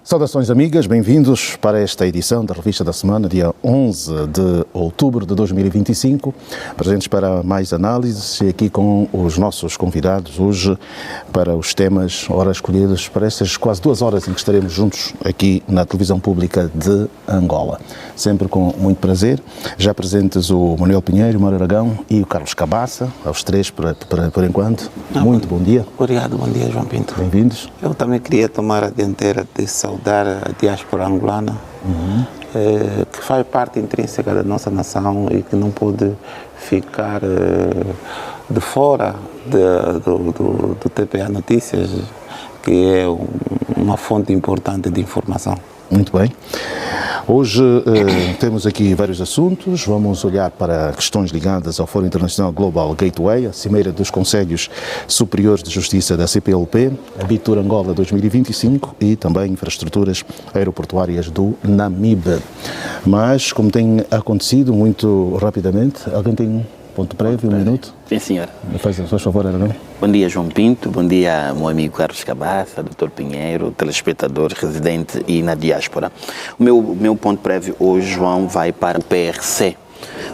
Saudações amigas, bem-vindos para esta edição da Revista da Semana, dia 11 de outubro de 2025. Presentes para mais análises e aqui com os nossos convidados hoje para os temas, horas escolhidas para estas quase 2 horas em que estaremos juntos aqui na televisão pública de Angola. Sempre com muito prazer. Já presentes o Manuel Pinheiro, o Mário Aragão e o Carlos Cabaça, aos três por enquanto. Muito bom dia. Obrigado, bom dia, João Pinto. Bem-vindos. Eu também queria tomar a dianteira de saudar a diáspora angolana, que faz parte intrínseca da nossa nação e que não pode ficar de fora do TPA Notícias, que é uma fonte importante de informação. Muito bem. Hoje temos aqui vários assuntos. Vamos olhar para questões ligadas ao Fórum Internacional Global Gateway, a Cimeira dos Conselhos Superiores de Justiça da CPLP, a Bitur Angola 2025 e também infraestruturas aeroportuárias do Namibe. Mas, como tem acontecido muito rapidamente, alguém tem um ponto prévio, um minuto? Sim, senhor. Faz favor, Aragão. Bom dia, João Pinto. Bom dia, meu amigo Carlos Cabaça, Dr. Pinheiro, telespectador residente e na diáspora. O meu ponto prévio hoje, João, vai para o PRC,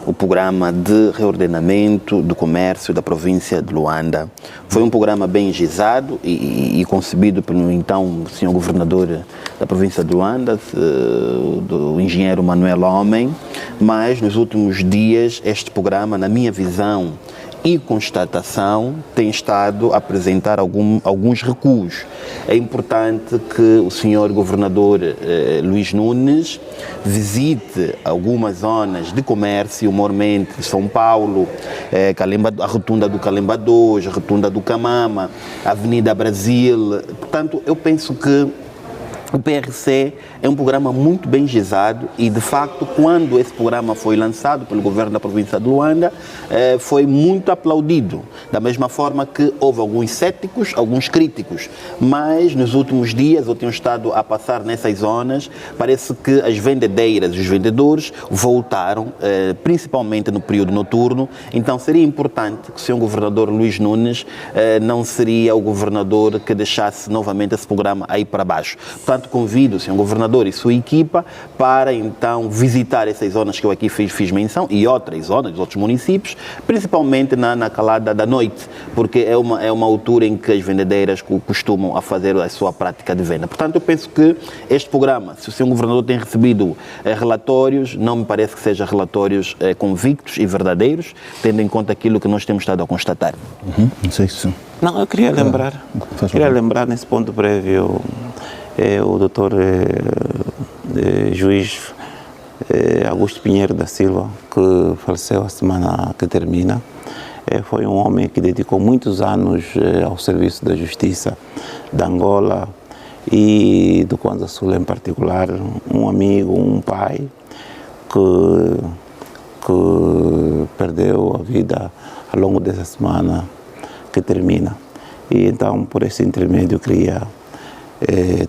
o Programa de Reordenamento do Comércio da província de Luanda. Foi um programa bem gizado e concebido pelo então senhor governador da província de Luanda, do engenheiro Manuel Homem, mas nos últimos dias este programa, na minha visão e constatação, tem estado a apresentar alguns recuos. É importante que o senhor governador Luís Nunes visite algumas zonas de comércio, maiormente São Paulo, a rotunda do Calemba 2, a rotunda do Camama, a Avenida Brasil. Portanto, eu penso que o PRC é um programa muito bem gizado e, de facto, quando esse programa foi lançado pelo governo da província de Luanda, foi muito aplaudido. Da mesma forma que houve alguns céticos, alguns críticos, mas nos últimos dias eu tenho estado a passar nessas zonas, parece que as vendedeiras e os vendedores voltaram, principalmente no período noturno. Então seria importante que o senhor governador Luís Nunes não seria o governador que deixasse novamente esse programa aí para baixo. Portanto, convido o senhor governador e sua equipa para então visitar essas zonas que eu aqui fiz menção e outras zonas, dos outros municípios, principalmente na calada da noite, porque é uma altura em que as vendedeiras costumam a fazer a sua prática de venda. Portanto, eu penso que este programa, se o senhor governador tem recebido relatórios, não me parece que sejam relatórios convictos e verdadeiros, tendo em conta aquilo que nós temos estado a constatar. Não sei se... Não, eu queria lembrar nesse ponto prévio o doutor juiz Augusto Pinheiro da Silva, que faleceu a semana que termina. Foi um homem que dedicou muitos anos ao serviço da justiça da Angola e do Kwanza Sul em particular, um amigo, um pai que perdeu a vida ao longo dessa semana que termina. E então, por esse intermédio, eu queria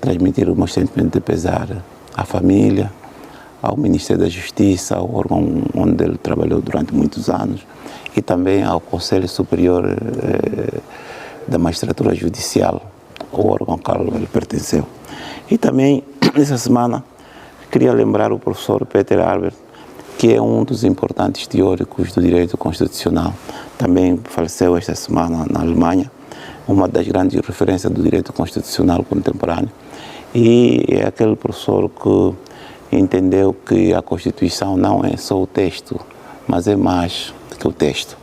transmitir o meu sentimento de pesar à família, ao Ministério da Justiça, ao órgão onde ele trabalhou durante muitos anos, e também ao Conselho Superior da Magistratura Judicial, o órgão ao qual ele pertenceu. E também, nessa semana, queria lembrar o professor Peter Albert, que é um dos importantes teóricos do direito constitucional. Também faleceu esta semana na Alemanha, uma das grandes referências do direito constitucional contemporâneo, e é aquele professor que entendeu que a Constituição não é só o texto, mas é mais do que o texto.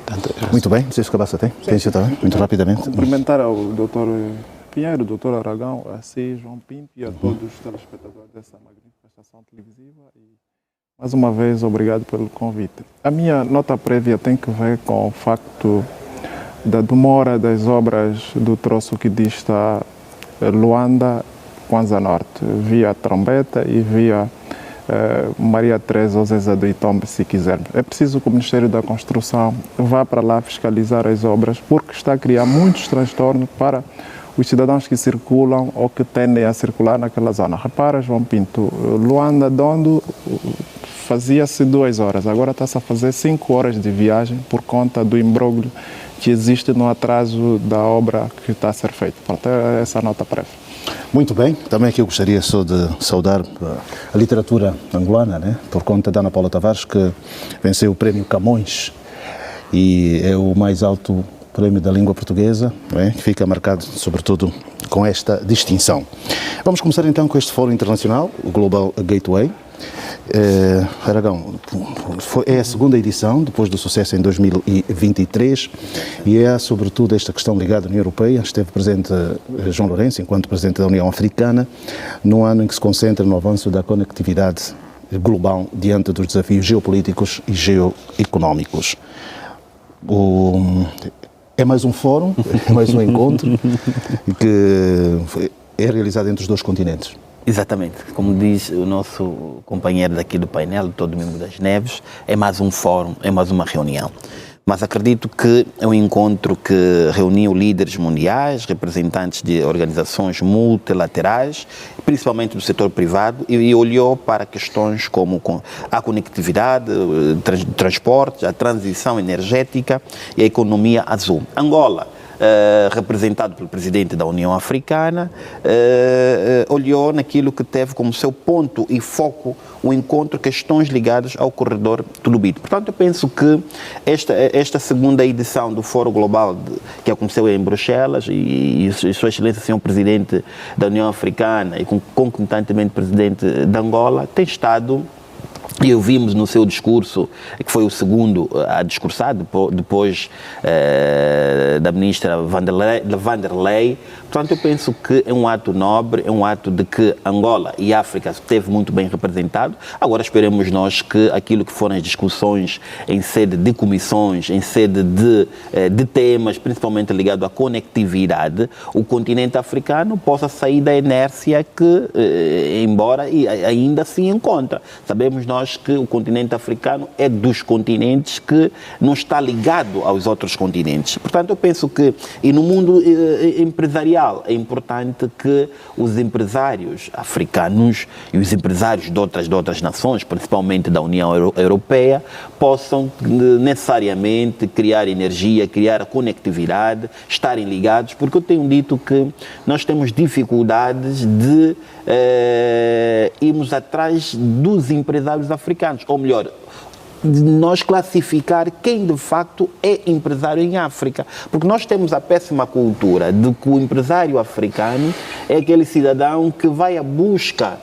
Portanto, muito bem, não sei se o Cabaça tem também, muito rapidamente. Cumprimentar ao Dr. Pinheiro, Dr. Aragão, a si, João Pinto e a todos os telespectadores dessa magnífica estação televisiva. E, mais uma vez, obrigado pelo convite. A minha nota prévia tem que ver com o facto da demora das obras do troço que dista Luanda, Kwanza Norte, via Trombeta e via Maria Teresa ou Zeza do Itombe, se quisermos. É preciso que o Ministério da Construção vá para lá fiscalizar as obras, porque está a criar muitos transtornos para os cidadãos que circulam ou que tendem a circular naquela zona. Repara, João Pinto, Luanda, Dondo, fazia-se 2 horas, agora está-se a fazer 5 horas de viagem por conta do imbróglio que existe no atraso da obra que está a ser feita. Pronto, é essa a nota prévia. Muito bem, também aqui eu gostaria só de saudar a literatura angolana, né? Por conta da Ana Paula Tavares, que venceu o prémio Camões e é o mais alto prémio da língua portuguesa, né? Que fica marcado sobretudo com esta distinção. Vamos começar então com este fórum internacional, o Global Gateway. Aragão, é a segunda edição, depois do sucesso em 2023, e é sobretudo esta questão ligada à União Europeia. Esteve presente João Lourenço, enquanto Presidente da União Africana, no ano em que se concentra no avanço da conectividade global diante dos desafios geopolíticos e geoeconómicos. É mais um fórum, é mais um encontro que é realizado entre os 2 continentes. Exatamente, como diz o nosso companheiro daqui do painel, Dr. Domingos das Neves, é mais um fórum, é mais uma reunião. Mas acredito que é um encontro que reuniu líderes mundiais, representantes de organizações multilaterais, principalmente do setor privado, e olhou para questões como a conectividade, transportes, a transição energética e a economia azul. Angola, representado pelo presidente da União Africana, olhou naquilo que teve como seu ponto e foco o encontro, questões ligadas ao corredor do Lubito. Portanto, eu penso que esta segunda edição do Fórum Global, que aconteceu em Bruxelas, e Sua Excelência, Senhor Presidente da União Africana e concomitantemente Presidente de Angola, tem estado... E ouvimos no seu discurso, que foi o segundo a discursar, depois da ministra Van der Leyen. Portanto, eu penso que é um ato nobre, é um ato de que Angola e África esteve muito bem representado. Agora esperemos nós que aquilo que foram as discussões em sede de comissões, em sede de temas, principalmente ligado à conectividade, o continente africano possa sair da inércia que, embora ainda se encontra. Sabemos nós que o continente africano é dos continentes que não está ligado aos outros continentes. Portanto, eu penso que, e no mundo empresarial, é importante que os empresários africanos e os empresários de outras nações, principalmente da União Europeia, possam necessariamente criar energia, criar a conectividade, estarem ligados, porque eu tenho dito que nós temos dificuldades de irmos atrás dos empresários africanos, ou melhor, de nós classificar quem de facto é empresário em África, porque nós temos a péssima cultura de que o empresário africano é aquele cidadão que vai à busca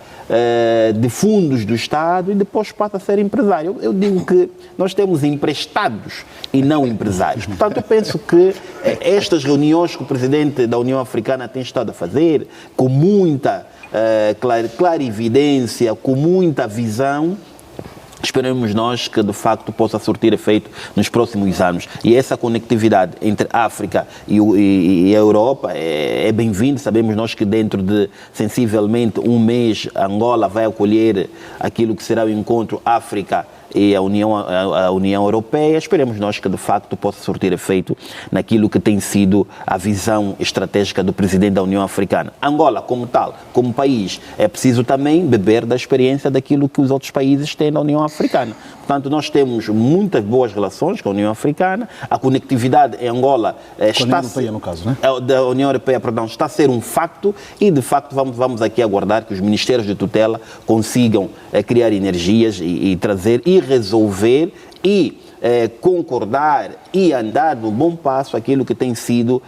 de fundos do Estado e depois passa a ser empresário. Eu digo que nós temos emprestados e não empresários. Portanto, eu penso que estas reuniões que o Presidente da União Africana tem estado a fazer, com muita clarividência, com muita visão, esperamos nós que de facto possa surtir efeito nos próximos anos. E essa conectividade entre a África e a Europa é bem-vinda. Sabemos nós que dentro de sensivelmente um mês Angola vai acolher aquilo que será o encontro África e a União Europeia. Esperemos nós que de facto possa surtir efeito naquilo que tem sido a visão estratégica do Presidente da União Africana. Angola, como tal, como país, é preciso também beber da experiência daquilo que os outros países têm na União Africana. Portanto, nós temos muitas boas relações com a União Africana. A conectividade em Angola da União Europeia, está a ser um facto e, de facto, vamos aqui aguardar que os ministérios de tutela consigam criar energias e trazer e resolver e concordar e andar no bom passo aquilo que tem sido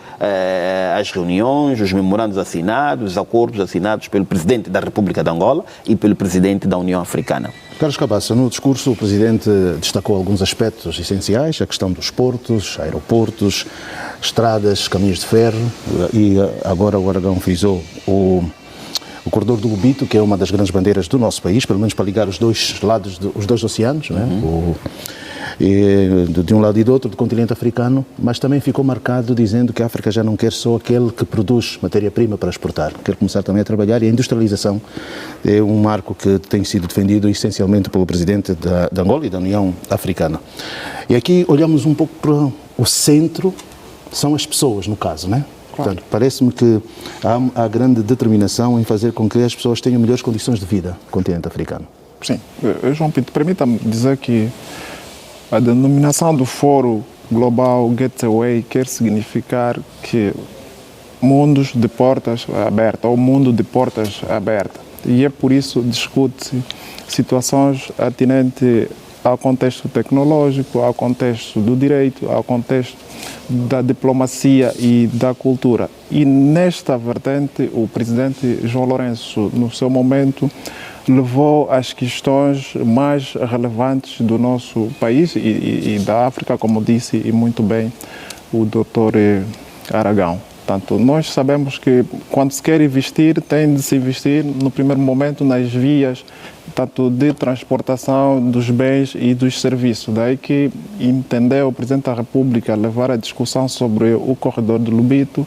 as reuniões, os memorandos assinados, os acordos assinados pelo Presidente da República de Angola e pelo Presidente da União Africana. Carlos Cabaça, no discurso o Presidente destacou alguns aspectos essenciais, a questão dos portos, aeroportos, estradas, caminhos de ferro, e agora o Aragão frisou o corredor do Lubito, que é uma das grandes bandeiras do nosso país, pelo menos para ligar os dois lados, os dois oceanos, né? De um lado e do outro, do continente africano, mas também ficou marcado dizendo que a África já não quer só aquele que produz matéria-prima para exportar, quer começar também a trabalhar, e a industrialização é um marco que tem sido defendido essencialmente pelo Presidente da Angola e da União Africana. E aqui olhamos um pouco para o centro, são as pessoas no caso, né? Portanto, parece-me que há grande determinação em fazer com que as pessoas tenham melhores condições de vida no continente africano. Sim, João Pinto, permita-me dizer que a denominação do Fórum Global Gateway quer significar que mundos de portas abertas, ou mundo de portas abertas. E é por isso que discute-se situações atinentes ao contexto tecnológico, ao contexto do direito, ao contexto da diplomacia e da cultura. E nesta vertente, o presidente João Lourenço, no seu momento, levou as questões mais relevantes do nosso país e da África, como disse e muito bem o doutor Aragão. Portanto, nós sabemos que quando se quer investir, tem de se investir no primeiro momento nas vias tanto de transportação dos bens e dos serviços. Daí que entendeu o Presidente da República levar a discussão sobre o corredor de Lobito,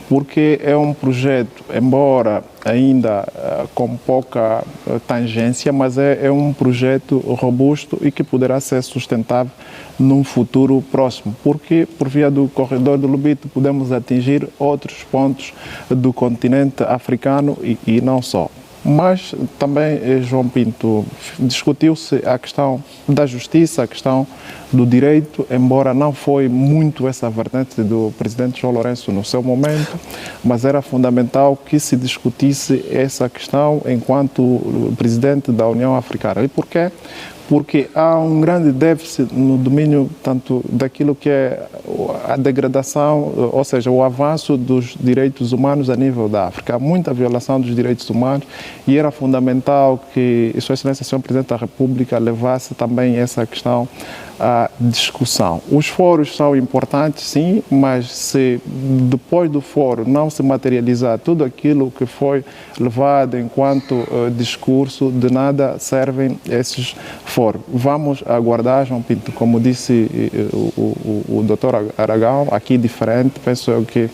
porque é um projeto, embora ainda com pouca tangência, mas é um projeto robusto e que poderá ser sustentável num futuro próximo, porque por via do corredor do Lobito podemos atingir outros pontos do continente africano e não só. Mas também, João Pinto, discutiu-se a questão da justiça, a questão do direito, embora não foi muito essa vertente do presidente João Lourenço no seu momento, mas era fundamental que se discutisse essa questão enquanto presidente da União Africana. E por quê? Porque há um grande déficit no domínio tanto daquilo que é a degradação, ou seja, o avanço dos direitos humanos a nível da África. Há muita violação dos direitos humanos e era fundamental que Sua Excelência, Sr. Presidente da República, levasse também essa questão à discussão. Os fóruns são importantes, sim, mas se depois do fórum não se materializar tudo aquilo que foi levado enquanto discurso, de nada servem esses fóruns. Vamos aguardar, João Pinto, como disse o doutor Aragão, aqui diferente, penso eu que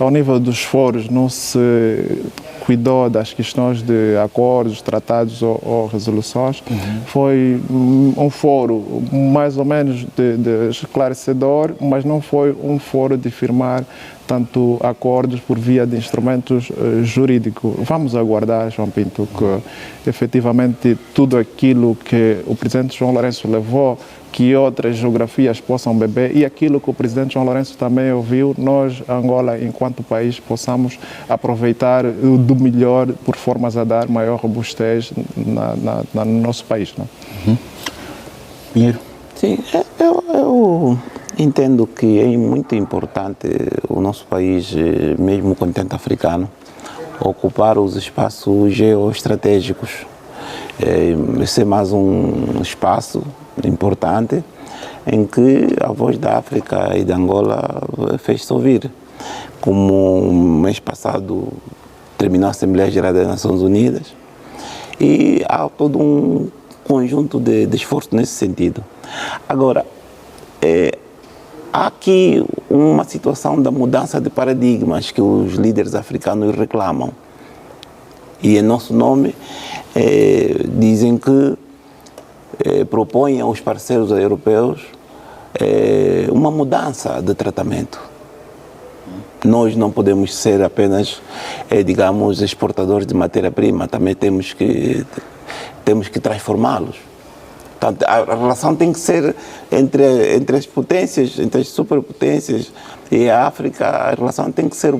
ao nível dos fóruns não se cuidou das questões de acordos, tratados ou resoluções. Foi um fórum mais ou menos de esclarecedor, mas não foi um fórum de firmar tanto acordos por via de instrumentos jurídicos. Vamos aguardar, João Pinto, que efetivamente tudo aquilo que o presidente João Lourenço levou, que outras geografias possam beber, e aquilo que o presidente João Lourenço também ouviu, nós, Angola, enquanto país, possamos aproveitar do melhor por formas a dar maior robustez no nosso país. Não? Pinheiro? Sim, eu entendo que é muito importante o nosso país, mesmo o continente africano, ocupar os espaços geoestratégicos. Esse é mais um espaço importante em que a voz da África e da Angola fez-se ouvir. Como no mês passado terminou a Assembleia Geral das Nações Unidas e há todo um conjunto de esforços nesse sentido. Agora, há aqui uma situação da mudança de paradigmas que os líderes africanos reclamam. E em nosso nome dizem que propõem aos parceiros europeus uma mudança de tratamento. Nós não podemos ser apenas, digamos, exportadores de matéria-prima, também temos que transformá-los. Portanto, a relação tem que ser entre as potências, entre as superpotências e a África, a relação tem que ser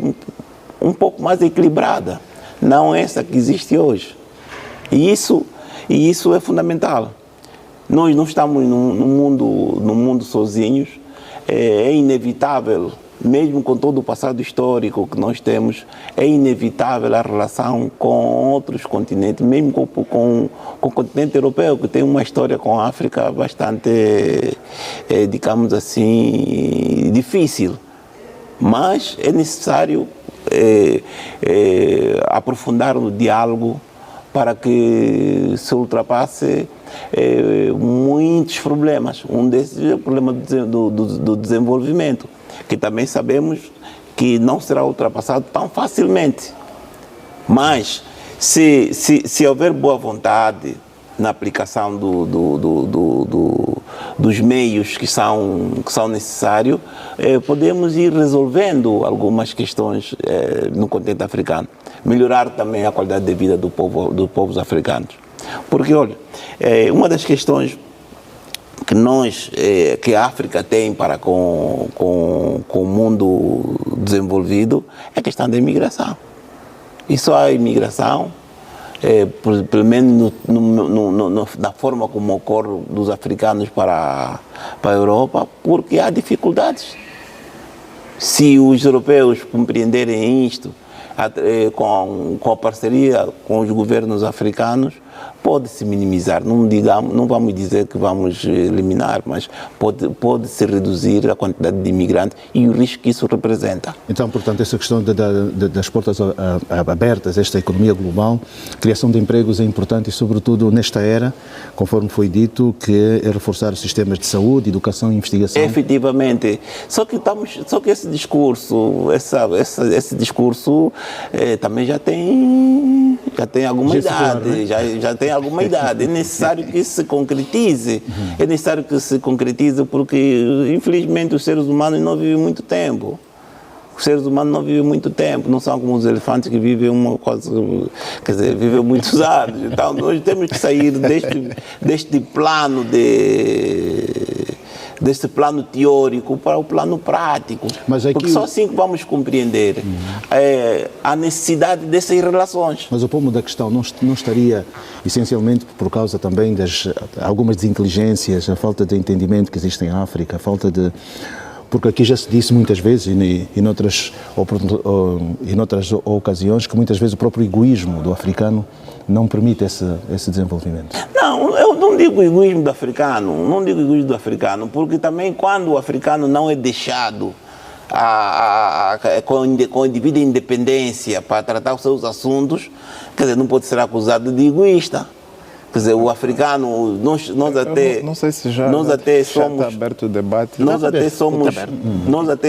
um pouco mais equilibrada, não essa que existe hoje. E isso é fundamental. Nós não estamos no mundo sozinhos, é inevitável, mesmo com todo o passado histórico que nós temos, é inevitável a relação com outros continentes, mesmo com o continente europeu, que tem uma história com a África bastante, digamos assim, difícil. Mas é necessário aprofundar o diálogo para que se ultrapasse muitos problemas. Um desses é o problema do desenvolvimento, que também sabemos que não será ultrapassado tão facilmente. Mas, se houver boa vontade na aplicação dos meios que são necessários, podemos ir resolvendo algumas questões no continente africano. Melhorar também a qualidade de vida dos povos africanos. Porque, olha, uma das questões que a África tem para com o mundo desenvolvido é a questão da imigração. E só a imigração, pelo menos da forma como ocorre dos africanos para a Europa, porque há dificuldades. Se os europeus compreenderem isto, com a parceria com os governos africanos, pode-se minimizar. Não vamos dizer que vamos eliminar, mas pode-se reduzir a quantidade de imigrantes e o risco que isso representa. Então, portanto, essa questão das portas abertas, esta economia global, criação de empregos é importante e, sobretudo, nesta era, conforme foi dito, que é reforçar os sistemas de saúde, educação e investigação. Efetivamente. Só que esse discurso, esse discurso também já tem alguma idade, já tem alguma idade. É necessário que isso se concretize. É necessário que se concretize porque, infelizmente, os seres humanos não vivem muito tempo. Os seres humanos não vivem muito tempo, não são como os elefantes que vivem vivem muitos anos. Então, nós temos que sair deste plano desse plano teórico para o plano prático. Porque só assim que vamos compreender a necessidade dessas relações. Mas o pomo da questão não estaria essencialmente por causa também das algumas desinteligências, a falta de entendimento que existe em África, a falta de... Porque aqui já se disse muitas vezes e noutras ocasiões que muitas vezes o próprio egoísmo do africano não permite esse desenvolvimento. Não, eu não digo egoísmo do africano, porque também quando o africano não é deixado com a devida independência para tratar os seus assuntos, quer dizer, não pode ser acusado de egoísta. Quer dizer, o africano, nós até... Não sei se já somos... está aberto o debate. Nós até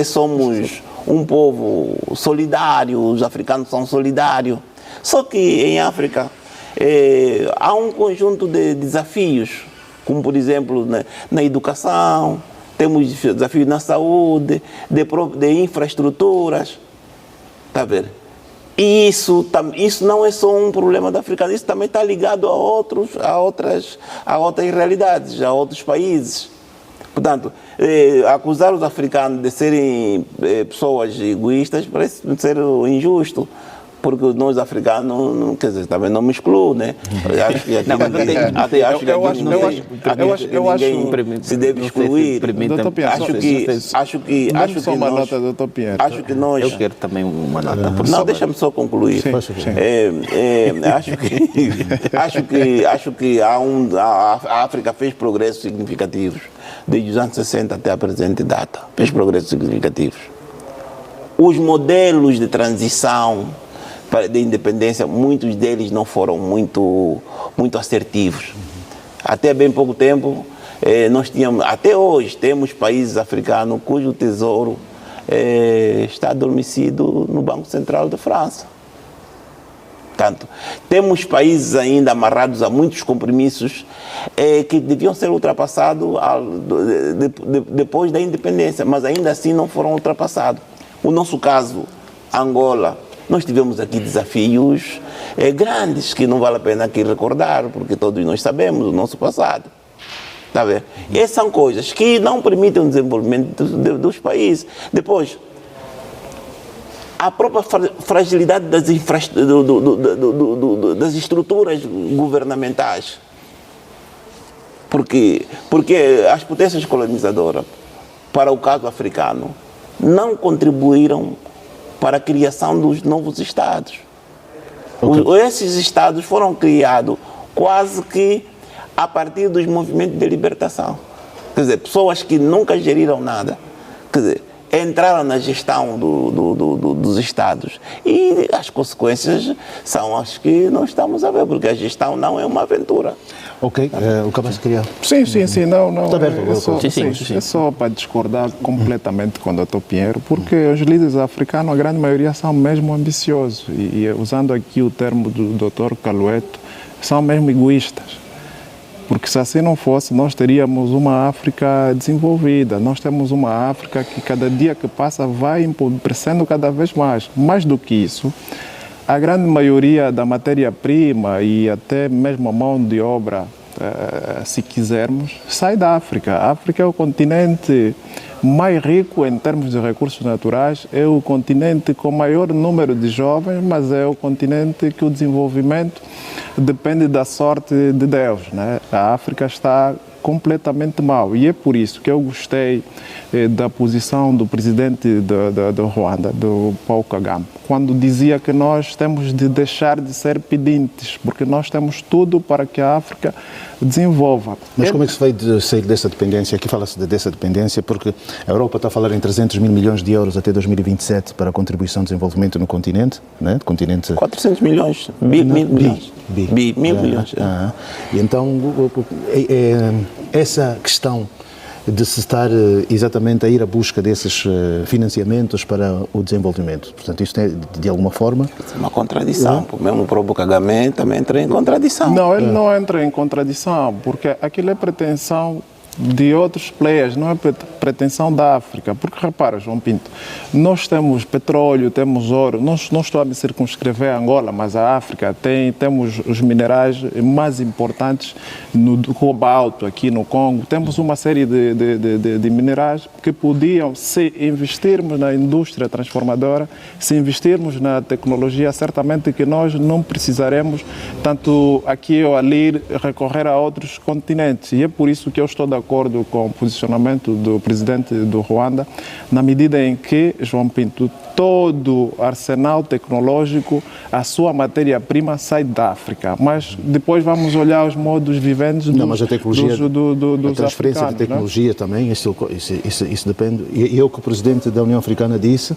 somos um povo solidário, os africanos são solidários. Só que em África há um conjunto de desafios, como por exemplo na educação, temos desafios na saúde, de infraestruturas, está a ver? E isso não é só um problema da África, isso também está ligado a outras realidades, a outros países. Portanto, acusar os africanos de serem pessoas egoístas parece ser injusto. Porque nós africanos, quer dizer, também não me excluo, né? Acho que ninguém se deve excluir. Acho que nós... Eu quero também uma nota. Não, deixa-me só concluir. Acho que a África fez progressos significativos. Desde os anos 60 até a presente data. Fez progressos significativos. Os modelos de transição de independência, muitos deles não foram muito assertivos. Até bem pouco tempo, até hoje, temos países africanos cujo tesouro está adormecido no Banco Central da França. Portanto, temos países ainda amarrados a muitos compromissos que deviam ser ultrapassados depois da independência, mas ainda assim não foram ultrapassados. O nosso caso, Angola, nós tivemos aqui desafios grandes que não vale a pena aqui recordar, porque todos nós sabemos o nosso passado. Tá vendo? E essas são coisas que não permitem o desenvolvimento dos países. Depois, a própria fragilidade das estruturas governamentais. Porque as potências colonizadoras, para o caso africano, não contribuíram para a criação dos novos Estados. Okay. Esses Estados foram criados quase que a partir dos movimentos de libertação. Quer dizer, pessoas que nunca geriram nada, quer dizer, entraram na gestão dos Estados. E as consequências são as que nós estamos a ver, porque a gestão não é uma aventura. Ok, o Cabeça queria... Sim, não. Está aberto. É só para discordar completamente com o Dr. Pinheiro, porque os líderes africanos, a grande maioria, são mesmo ambiciosos. E usando aqui o termo do Dr. Calueto, são mesmo egoístas. Porque se assim não fosse, nós teríamos uma África desenvolvida. Nós temos uma África que cada dia que passa vai empobrecendo cada vez mais. Mais do que isso, a grande maioria da matéria-prima e até mesmo a mão de obra, se quisermos, sai da África. A África é o continente mais rico em termos de recursos naturais, é o continente com maior número de jovens, mas é o continente que o desenvolvimento depende da sorte de Deus, né? A África está completamente mal e é por isso que eu gostei da posição do presidente do Ruanda, do Paul Kagame, quando dizia que nós temos de deixar de ser pedintes, porque nós temos tudo para que a África desenvolva. Mas como é que se vai sair dessa dependência? Aqui fala-se dessa dependência porque a Europa está a falar em 300 mil milhões de euros até 2027 para a contribuição de desenvolvimento no continente, né? 400 milhões, mil milhões. Milhões. E então, essa questão de se estar exatamente a ir à busca desses financiamentos para o desenvolvimento, portanto, isto é, de alguma forma... É uma contradição, mesmo o próprio Kagame também entra em contradição. Não, ele não entra em contradição, porque aquilo é pretensão de outros players, não é pretensão da África. Porque, repara, João Pinto, nós temos petróleo, temos ouro, não estou a me circunscrever a Angola, mas a África temos os minerais mais importantes no cobalto aqui no Congo, temos uma série de minerais que podiam, se investirmos na indústria transformadora, se investirmos na tecnologia, certamente que nós não precisaremos, tanto aqui ou ali, recorrer a outros continentes. E é por isso que eu estou de acordo com o posicionamento do presidente do Ruanda, na medida em que, João Pinto, todo arsenal tecnológico, a sua matéria-prima sai da África. Mas depois vamos olhar os modos viventes dos a tecnologia, dos a transferência africanos, de tecnologia, né? Também, isso depende. E é o que o presidente da União Africana disse,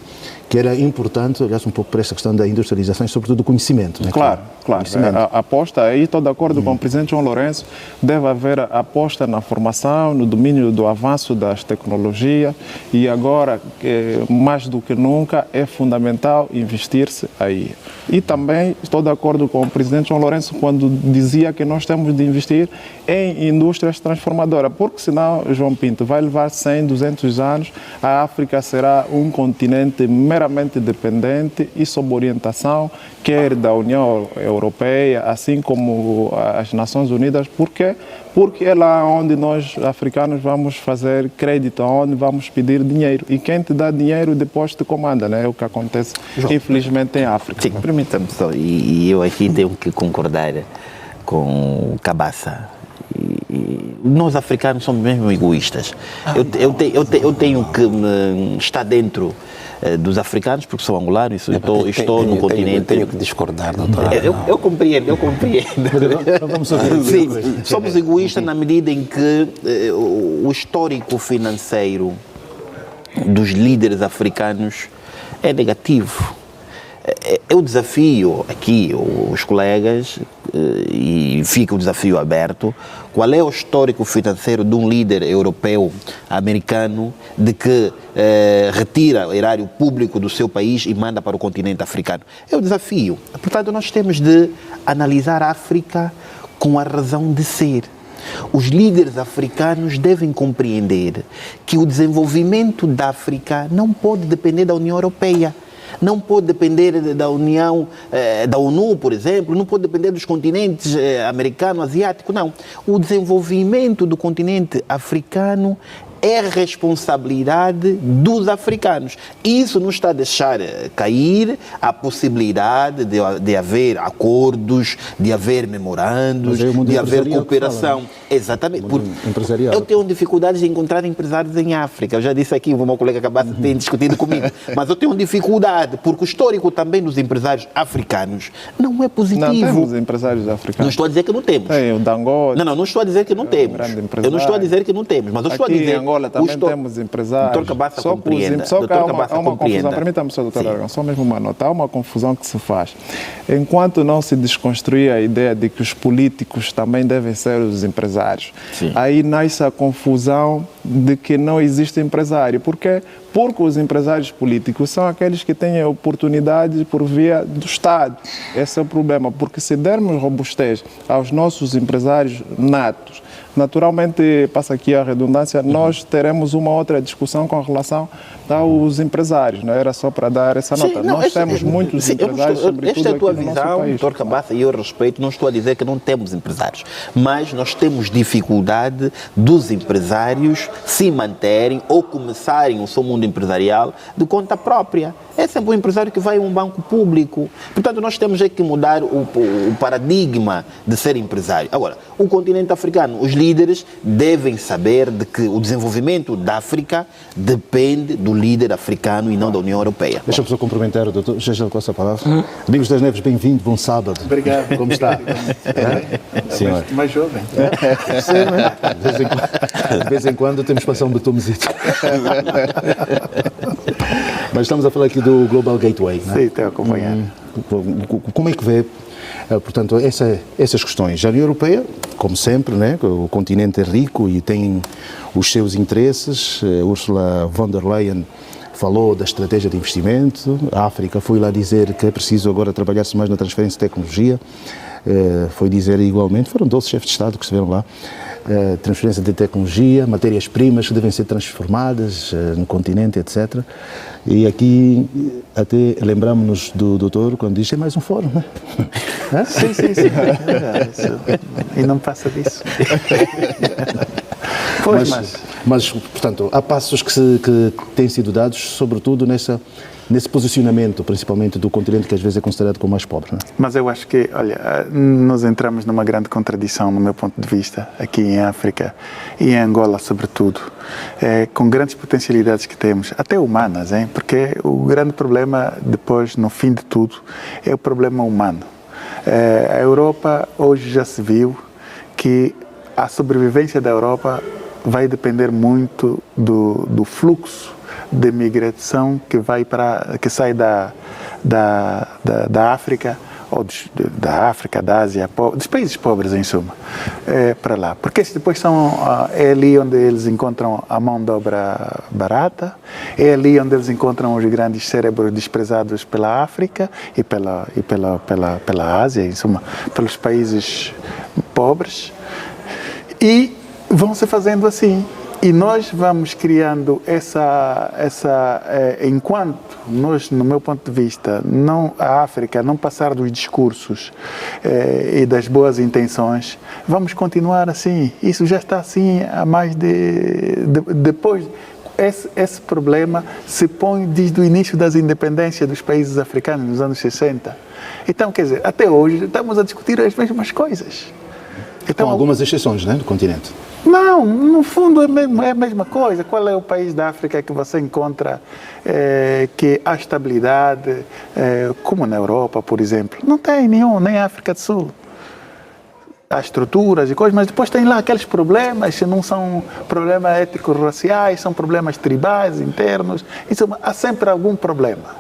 que era importante, aliás, um pouco para essa questão da industrialização e, sobretudo, do conhecimento. Né? Claro. A aposta, aí estou de acordo com o presidente João Lourenço, deve haver aposta na formação, no domínio do avanço das tecnologias e agora, mais do que nunca, é fundamental investir-se aí. E também estou de acordo com o presidente João Lourenço quando dizia que nós temos de investir em indústrias transformadoras, porque senão, João Pinto, vai levar 100, 200 anos, a África será um continente meramente dependente e sob orientação, quer da União Europeia, assim como as Nações Unidas. Por quê? Porque é lá onde nós, africanos, vamos fazer crédito, onde vamos pedir dinheiro. E quem te dá dinheiro depois te comanda, né? É o que acontece, infelizmente, em África. Sim, permita-me só, e eu aqui tenho que concordar com o Cabaça. Nós, africanos, somos mesmo egoístas. Eu tenho que estar dentro dos africanos, porque sou angolano, estou no continente. Tenho que discordar, doutor. Eu compreendo. Vamos ouvir. Sim, somos egoístas na medida em que o histórico financeiro dos líderes africanos é negativo. Eu desafio aqui os colegas, e fica o desafio aberto, qual é o histórico financeiro de um líder europeu, americano, de que retira o erário público do seu país e manda para o continente africano? É o desafio. Portanto, nós temos de analisar a África com a razão de ser. Os líderes africanos devem compreender que o desenvolvimento da África não pode depender da União Europeia. Não pode depender da União, da ONU, por exemplo, não pode depender dos continentes americano, asiático, não. O desenvolvimento do continente africano é responsabilidade dos africanos. Isso não está a deixar cair a possibilidade de haver acordos, de haver memorandos, de haver cooperação. Exatamente. Eu tenho dificuldades de encontrar empresários em África. Eu já disse aqui, o meu colega Cabaça tem discutido comigo, mas eu tenho dificuldade, porque o histórico também dos empresários africanos não é positivo. Não temos empresários africanos. Não estou a dizer que não temos. Tem o Dangote. Não estou a dizer que não temos. Eu não estou a dizer que não temos, mas eu estou a dizer... Em Angola também temos empresários. Doutor Cabaça compreenda. Só que há uma confusão. Permita-me só, doutor Aragão, só mesmo uma nota. Há uma confusão que se faz. Enquanto não se desconstruir a ideia de que os políticos também devem ser os empresários, aí nasce a confusão de que não existe empresário. Por quê? porque os empresários políticos são aqueles que têm oportunidade por via do Estado. Esse é o problema, porque se dermos robustez aos nossos empresários natos, naturalmente, passa aqui a redundância, nós teremos uma outra discussão com relação aos empresários, não era só para dar essa nota. Sim, não, nós temos muitos empresários, sobretudo esta é a tua aqui no nosso visão, país. Dr. Cabaça, e eu respeito, não estou a dizer que não temos empresários, mas nós temos dificuldade dos empresários se manterem ou começarem o seu mundo empresarial de conta própria. É sempre um empresário que vai a um banco público. Portanto, nós temos que mudar o paradigma de ser empresário. Agora, o continente africano, os líderes devem saber de que o desenvolvimento da África depende do líder africano e não da União Europeia. Deixa-me só cumprimentar o doutor Gegel com essa palavra. Amigos das Neves, bem-vindo, bom sábado. Obrigado. Como está? Senhor. Mais jovem. Sim, né? De vez em quando temos passar um batomzito. Mas estamos a falar aqui do Global Gateway, não é? Sim, estou acompanhando. Como é que vê, portanto, essas questões? A União Europeia, como sempre, né? O continente é rico e tem os seus interesses. Ursula von der Leyen falou da estratégia de investimento. A África foi lá dizer que é preciso agora trabalhar-se mais na transferência de tecnologia. Foi dizer igualmente, foram 12 chefes de Estado que estiveram lá, transferência de tecnologia, matérias-primas que devem ser transformadas no continente, etc. E aqui até lembramos-nos do doutor quando diz, é mais um fórum, não é? Sim. E não passa disso. Pois, mas, portanto, há passos que têm sido dados, sobretudo nesse posicionamento, principalmente do continente que às vezes é considerado como mais pobre. Não é? Mas eu acho que, olha, nós entramos numa grande contradição, no meu ponto de vista, aqui em África e em Angola, sobretudo, com grandes potencialidades que temos, até humanas, hein? Porque o grande problema, depois, no fim de tudo, é o problema humano. A Europa hoje já se viu que a sobrevivência da Europa vai depender muito do fluxo de migração que sai da África, ou da África, da Ásia, dos países pobres, em suma, para lá. Porque esses depois é ali onde eles encontram a mão de obra barata, é ali onde eles encontram os grandes cérebros desprezados pela África e pela Ásia, em suma, pelos países pobres. E vão se fazendo assim. E nós vamos criando enquanto nós, no meu ponto de vista, a África não passar dos discursos e das boas intenções, vamos continuar assim. Isso já está assim há mais depois. Esse problema se põe desde o início das independências dos países africanos, nos anos 60. Então, quer dizer, até hoje estamos a discutir as mesmas coisas. Então, algumas exceções, né, do continente. Não, no fundo é a mesma coisa. Qual é o país da África que você encontra que há estabilidade, como na Europa, por exemplo? Não tem nenhum, nem a África do Sul. Há estruturas e coisas, mas depois tem lá aqueles problemas, que não são problemas éticos raciais, são problemas tribais, internos. Há sempre algum problema.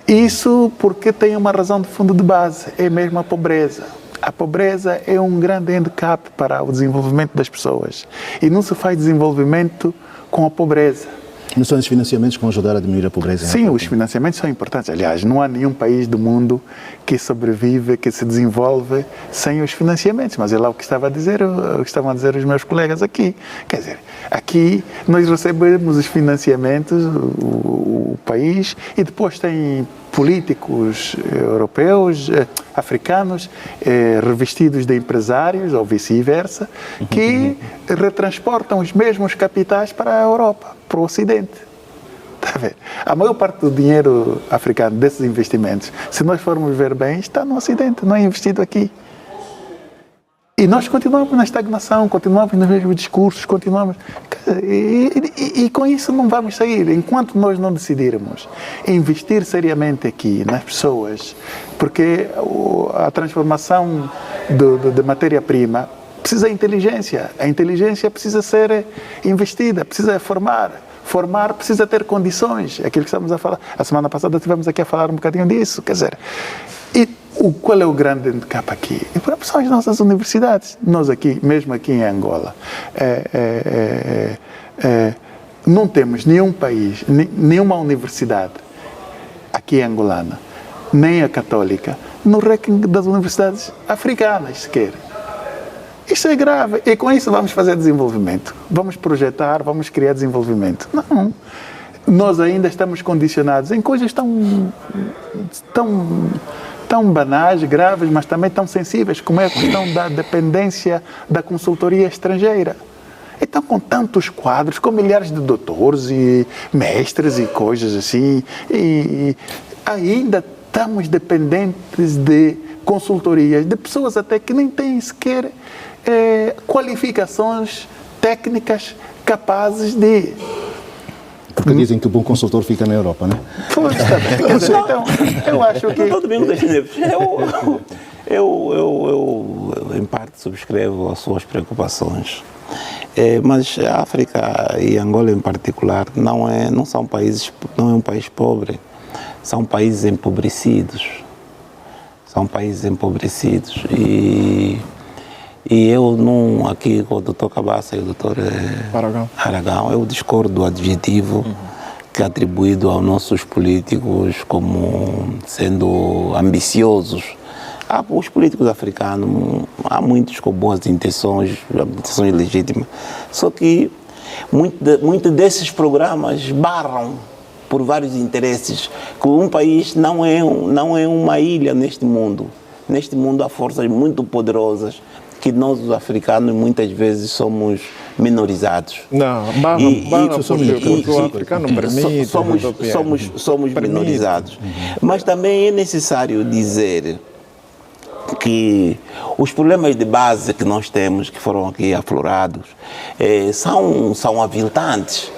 Isso porque tem uma razão de fundo de base, é mesmo a pobreza. A pobreza é um grande handicap para o desenvolvimento das pessoas. E não se faz desenvolvimento com a pobreza. Não são esses financiamentos que vão ajudar a diminuir a pobreza? Sim, os financiamentos são importantes. Aliás, não há nenhum país do mundo que sobrevive, que se desenvolve sem os financiamentos. Mas é lá o que estavam a dizer os meus colegas aqui. Quer dizer, aqui nós recebemos os financiamentos, o país, e depois tem políticos europeus, africanos, revestidos de empresários, ou vice-versa, que retransportam os mesmos capitais para a Europa, para o Ocidente. Está a ver? A maior parte do dinheiro africano, desses investimentos, se nós formos ver bem, está no Ocidente, não é investido aqui. E nós continuamos na estagnação, continuamos nos mesmos discursos, continuamos... E com isso não vamos sair. Enquanto nós não decidirmos investir seriamente aqui nas pessoas, porque a transformação de matéria-prima precisa de inteligência. A inteligência precisa ser investida, precisa formar. Formar precisa ter condições. É aquilo que estamos a falar. A semana passada estivemos aqui a falar um bocadinho disso. Quer dizer, qual é o grande handicap aqui? São as nossas universidades. Nós aqui, mesmo aqui em Angola, não temos nenhum país, nenhuma universidade aqui em Angolana, nem a católica, no ranking das universidades africanas sequer. Isso é grave. E com isso vamos fazer desenvolvimento. Vamos projetar, vamos criar desenvolvimento. Não. Nós ainda estamos condicionados em coisas tão banais, graves, mas também tão sensíveis, como é a questão da dependência da consultoria estrangeira. Então, com tantos quadros, com milhares de doutores e mestres e coisas assim, e ainda estamos dependentes de consultorias, de pessoas até que nem têm sequer qualificações técnicas capazes de... Porque dizem que o bom consultor fica na Europa, não é? Pois, está bem. Quer dizer, então, eu acho que... Todo mundo eu, em parte, subscrevo as suas preocupações. Mas a África e Angola, em particular, não são países, não é um país pobre. São países empobrecidos. São países empobrecidos. E eu não, aqui com o Dr. Cabaça e o Dr. Aragão, eu discordo do adjetivo que é atribuído aos nossos políticos como sendo ambiciosos. Os políticos africanos, há muitos com boas intenções legítimas, só que muitos desses programas barram por vários interesses, que um país não é uma ilha neste mundo. Neste mundo há forças muito poderosas que nós, os africanos, muitas vezes somos minorizados. Não, porque o africano permite. Somos minorizados. Mas também é necessário dizer que os problemas de base que nós temos, que foram aqui aflorados, são aviltantes.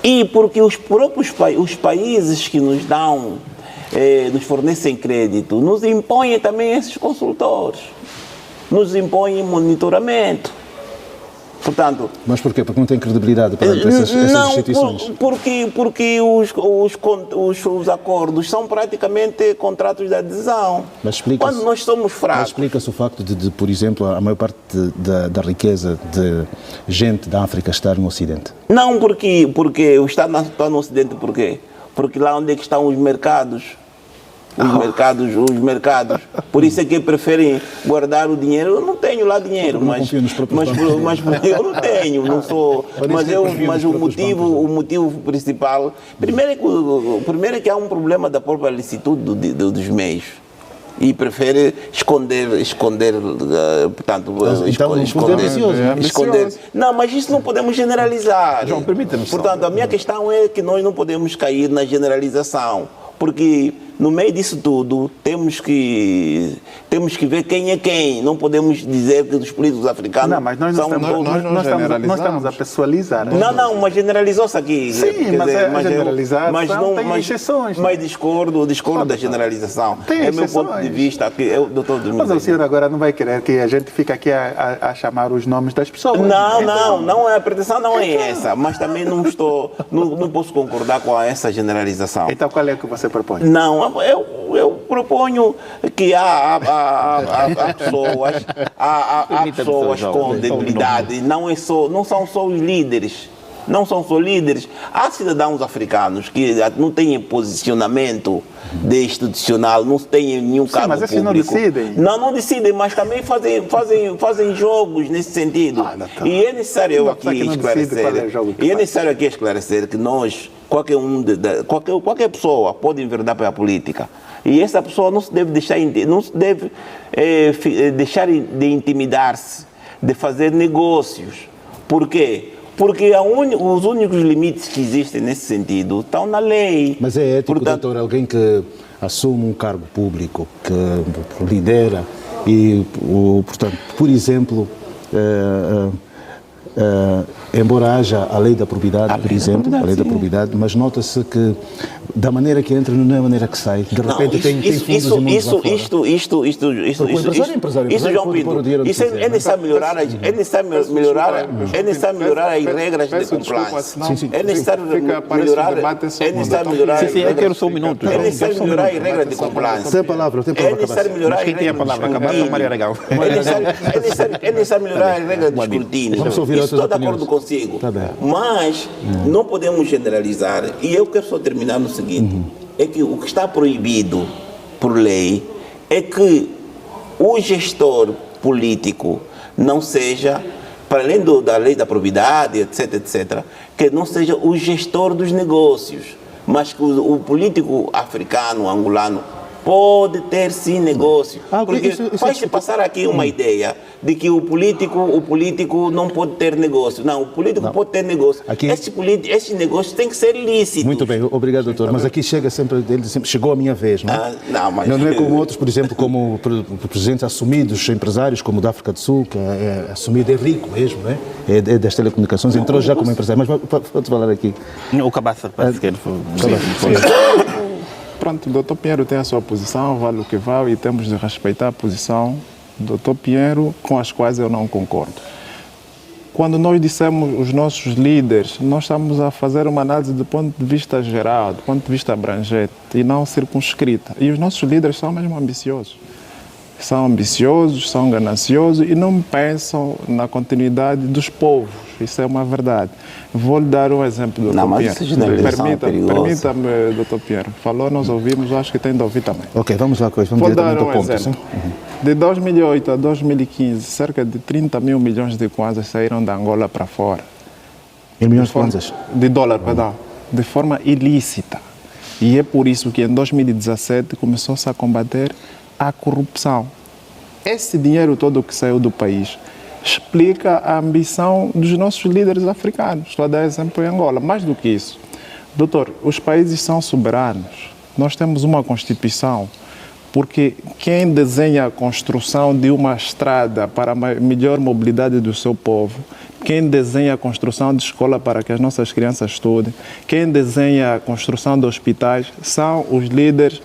E porque os próprios países que nos dão, nos fornecem crédito, nos impõem também esses consultores, nos impõem monitoramento. Portanto, mas porquê? Porque não tem credibilidade perante essas instituições? Porque os acordos são praticamente contratos de adesão. Mas quando nós somos fracos... Mas explica-se o facto de, por exemplo, a maior parte da riqueza de gente da África estar no Ocidente? Não, porque está no Ocidente, por quê? Porque lá onde é que estão os mercados, por isso é que preferem guardar o dinheiro. Eu não tenho lá dinheiro, mas eu não tenho, não sou. Mas o motivo principal, primeiro é que há um problema da própria licitude dos meios. E prefere esconder, portanto, esconder. Não, mas isso não podemos generalizar. João, permita-me só. Portanto, a minha questão é que nós não podemos cair na generalização, porque no meio disso tudo temos que ver quem é quem. Não podemos dizer que os políticos africanos são todos... Nós estamos a pessoalizar. Não, mas generalizou-se aqui. Sim, mas generalizado, tem exceções. Mas discordo da generalização. É meu ponto de vista. Mas o senhor agora não vai querer que a gente fique aqui a chamar os nomes das pessoas. Não, a pretensão não é essa. Mas também não posso concordar com essa generalização. Então qual é o que você propõe? Não, eu proponho que há pessoas com debilidade, não são só os líderes. Não são só líderes. Há cidadãos africanos que não têm posicionamento institucional, não têm nenhum cargo público. Mas esses não decidem? Não decidem, mas também fazem jogos nesse sentido. E é necessário aqui esclarecer que nós, qualquer pessoa pode enverdar para a política. E essa pessoa não se deve deixar de intimidar-se, de fazer negócios. Por quê? Porque os únicos limites que existem nesse sentido estão na lei. Mas é ético, doutor, alguém que assume um cargo público, que lidera e, portanto, por exemplo, embora haja a lei da probidade, por exemplo, a lei da probidade, mas nota-se que da maneira que entra não é a maneira que sai. De repente tem fundos e mundos lá fora. Isso, João Pinto, isso é necessário melhorar as regras de compliance. É necessário melhorar eu quero só um minuto. É necessário melhorar as regras de compliance. Tem a palavra, é necessário melhorar as regras de escrutínio. É necessário melhorar as regras de escrutínio. estou de acordo consigo. Tá bem. Mas não podemos generalizar. E eu quero só terminar no seguinte: é que o que está proibido por lei é que o gestor político não seja, para além da lei da probidade, etc., que não seja o gestor dos negócios, mas que o político africano, angolano, pode ter sim negócio. Porque faz-se passar aqui uma ideia de que o político não pode ter negócio. Não, o político pode ter negócio. Esses negócios têm que ser lícitos. Muito bem, obrigado, doutor. Mas aqui chega sempre, chegou a minha vez, não é? Não é como outros, por exemplo, como presidentes assumidos, empresários, como o da África do Sul, que é assumido, é rico mesmo, não é? É das telecomunicações, entrou já como empresário. Mas pode falar aqui. O Cabaça parece que ele foi. Pronto, o doutor Pinheiro tem a sua posição, vale o que vale, e temos de respeitar a posição do doutor Pinheiro, com as quais eu não concordo. Quando nós dissemos os nossos líderes, nós estamos a fazer uma análise do ponto de vista geral, do ponto de vista abrangente, e não circunscrita. E os nossos líderes são mesmo ambiciosos. São ambiciosos, são gananciosos e não pensam na continuidade dos povos. Isso é uma verdade. Vou lhe dar um exemplo, doutor Pinheiro. Permita-me, doutor Pinheiro. Falou, nós ouvimos, acho que tem de ouvir também. Ok, vamos lá, vamos diretamente ao ponto. Exemplo. De 2008 a 2015, cerca de 30 mil milhões de kwanzas saíram da Angola para fora. Milhões de kwanzas? De dólar, perdão. De forma ilícita. E é por isso que em 2017 começou-se a combater a corrupção. Esse dinheiro todo que saiu do país explica a ambição dos nossos líderes africanos. Estou a dar exemplo em Angola. Mais do que isso, doutor, os países são soberanos. Nós temos uma Constituição, porque quem desenha a construção de uma estrada para a melhor mobilidade do seu povo, quem desenha a construção de escola para que as nossas crianças estudem, quem desenha a construção de hospitais, são os líderes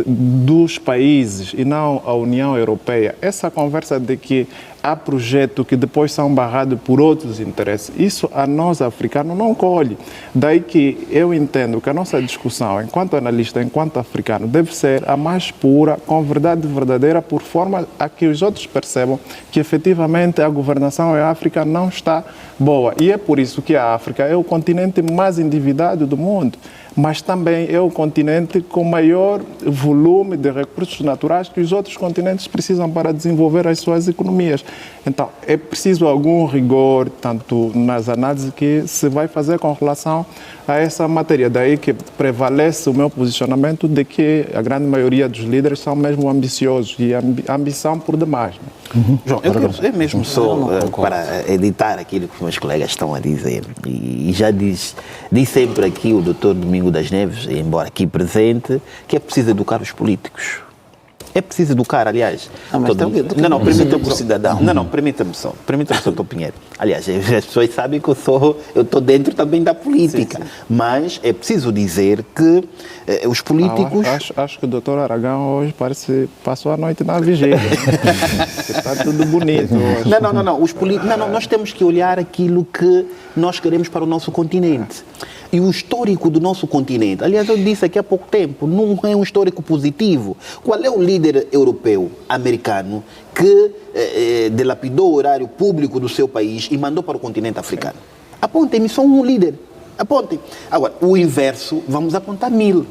dos países e não a União Europeia. Essa conversa de que há projetos que depois são barrados por outros interesses, isso a nós africanos não colhe. Daí que eu entendo que a nossa discussão, enquanto analista, enquanto africano, deve ser a mais pura, com verdade verdadeira, por forma a que os outros percebam que efetivamente a governação em África não está boa. E é por isso que a África é o continente mais endividado do mundo, mas também é o continente com maior volume de recursos naturais que os outros continentes precisam para desenvolver as suas economias. Então, é preciso algum rigor, tanto nas análises que se vai fazer com relação a essa matéria. Daí que prevalece o meu posicionamento de que a grande maioria dos líderes são mesmo ambiciosos e ambição por demais. João, eu mesmo sou para editar aquilo que os meus colegas estão a dizer. E já diz sempre aqui o doutor Domingo das Neves, embora aqui presente, que é preciso educar os políticos. É preciso educar, aliás. Permita-me o cidadão. Permita-me só, doutor Pinheiro. Aliás, as pessoas sabem que eu estou dentro também da política. Sim. Mas é preciso dizer que os políticos... Acho que o doutor Aragão hoje passou a noite na vigília. Está tudo bonito hoje. Não. Nós temos que olhar aquilo que nós queremos para o nosso continente. E o histórico do nosso continente, aliás, eu disse aqui há pouco tempo, não é um histórico positivo. Qual é o líder europeu, americano, que dilapidou o horário público do seu país e mandou para o continente africano? Apontem-me só um líder. Apontem. Agora, o inverso, vamos apontar 1000.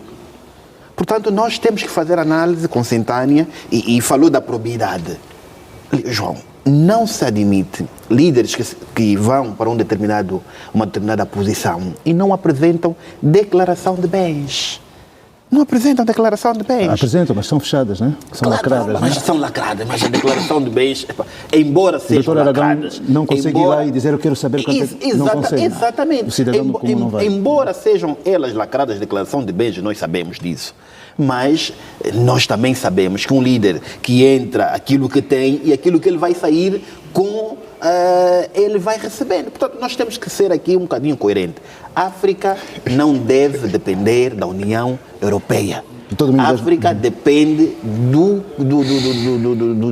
Portanto, nós temos que fazer análise consentânea e falou da probidade. João, não se admite líderes que vão para uma determinada posição e não apresentam declaração de bens. Não apresentam declaração de bens. Apresentam, mas são fechadas, né? São lacradas. Mas são lacradas, mas a declaração de bens, embora sejam lacradas... não consegue ir lá e dizer eu quero saber quanto é. Não consegue. Exatamente. O cidadão comum não vai. Embora sejam elas lacradas a declaração de bens, nós sabemos disso. Mas nós também sabemos que um líder que entra aquilo que tem e aquilo que ele vai sair com, ele vai recebendo. Portanto, nós temos que ser aqui um bocadinho coerente. A África não deve depender da União Europeia. A África depende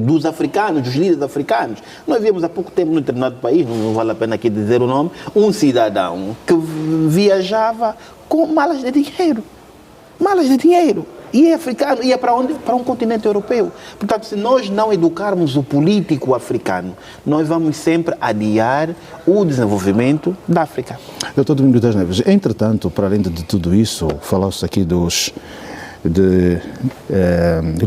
dos africanos, dos líderes africanos. Nós vimos há pouco tempo num determinado país, não vale a pena aqui dizer o nome, um cidadão que viajava com malas de dinheiro. Malas de dinheiro. E é africano, e é para onde? Para um continente europeu. Portanto, se nós não educarmos o político africano, nós vamos sempre adiar o desenvolvimento da África. Doutor Domingos das Neves, entretanto, para além de tudo isso, falou-se aqui do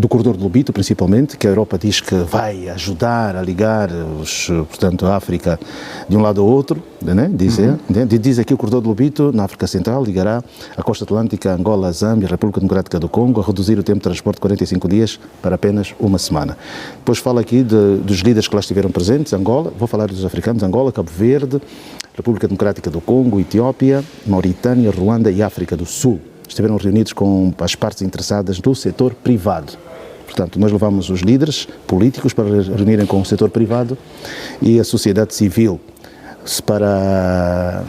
corredor de Lobito, principalmente, que a Europa diz que vai ajudar a ligar portanto, a África de um lado ao outro, né? Diz aqui o corredor de Lobito, na África Central, ligará a costa atlântica, Angola, Zâmbia, República Democrática do Congo, a reduzir o tempo de transporte de 45 dias para apenas uma semana. Depois fala aqui dos líderes que lá estiveram presentes, Angola, vou falar dos africanos, Angola, Cabo Verde, República Democrática do Congo, Etiópia, Mauritânia, Ruanda e África do Sul. Estiveram reunidos com as partes interessadas do setor privado. Portanto, nós levamos os líderes políticos para reunirem com o setor privado e a sociedade civil para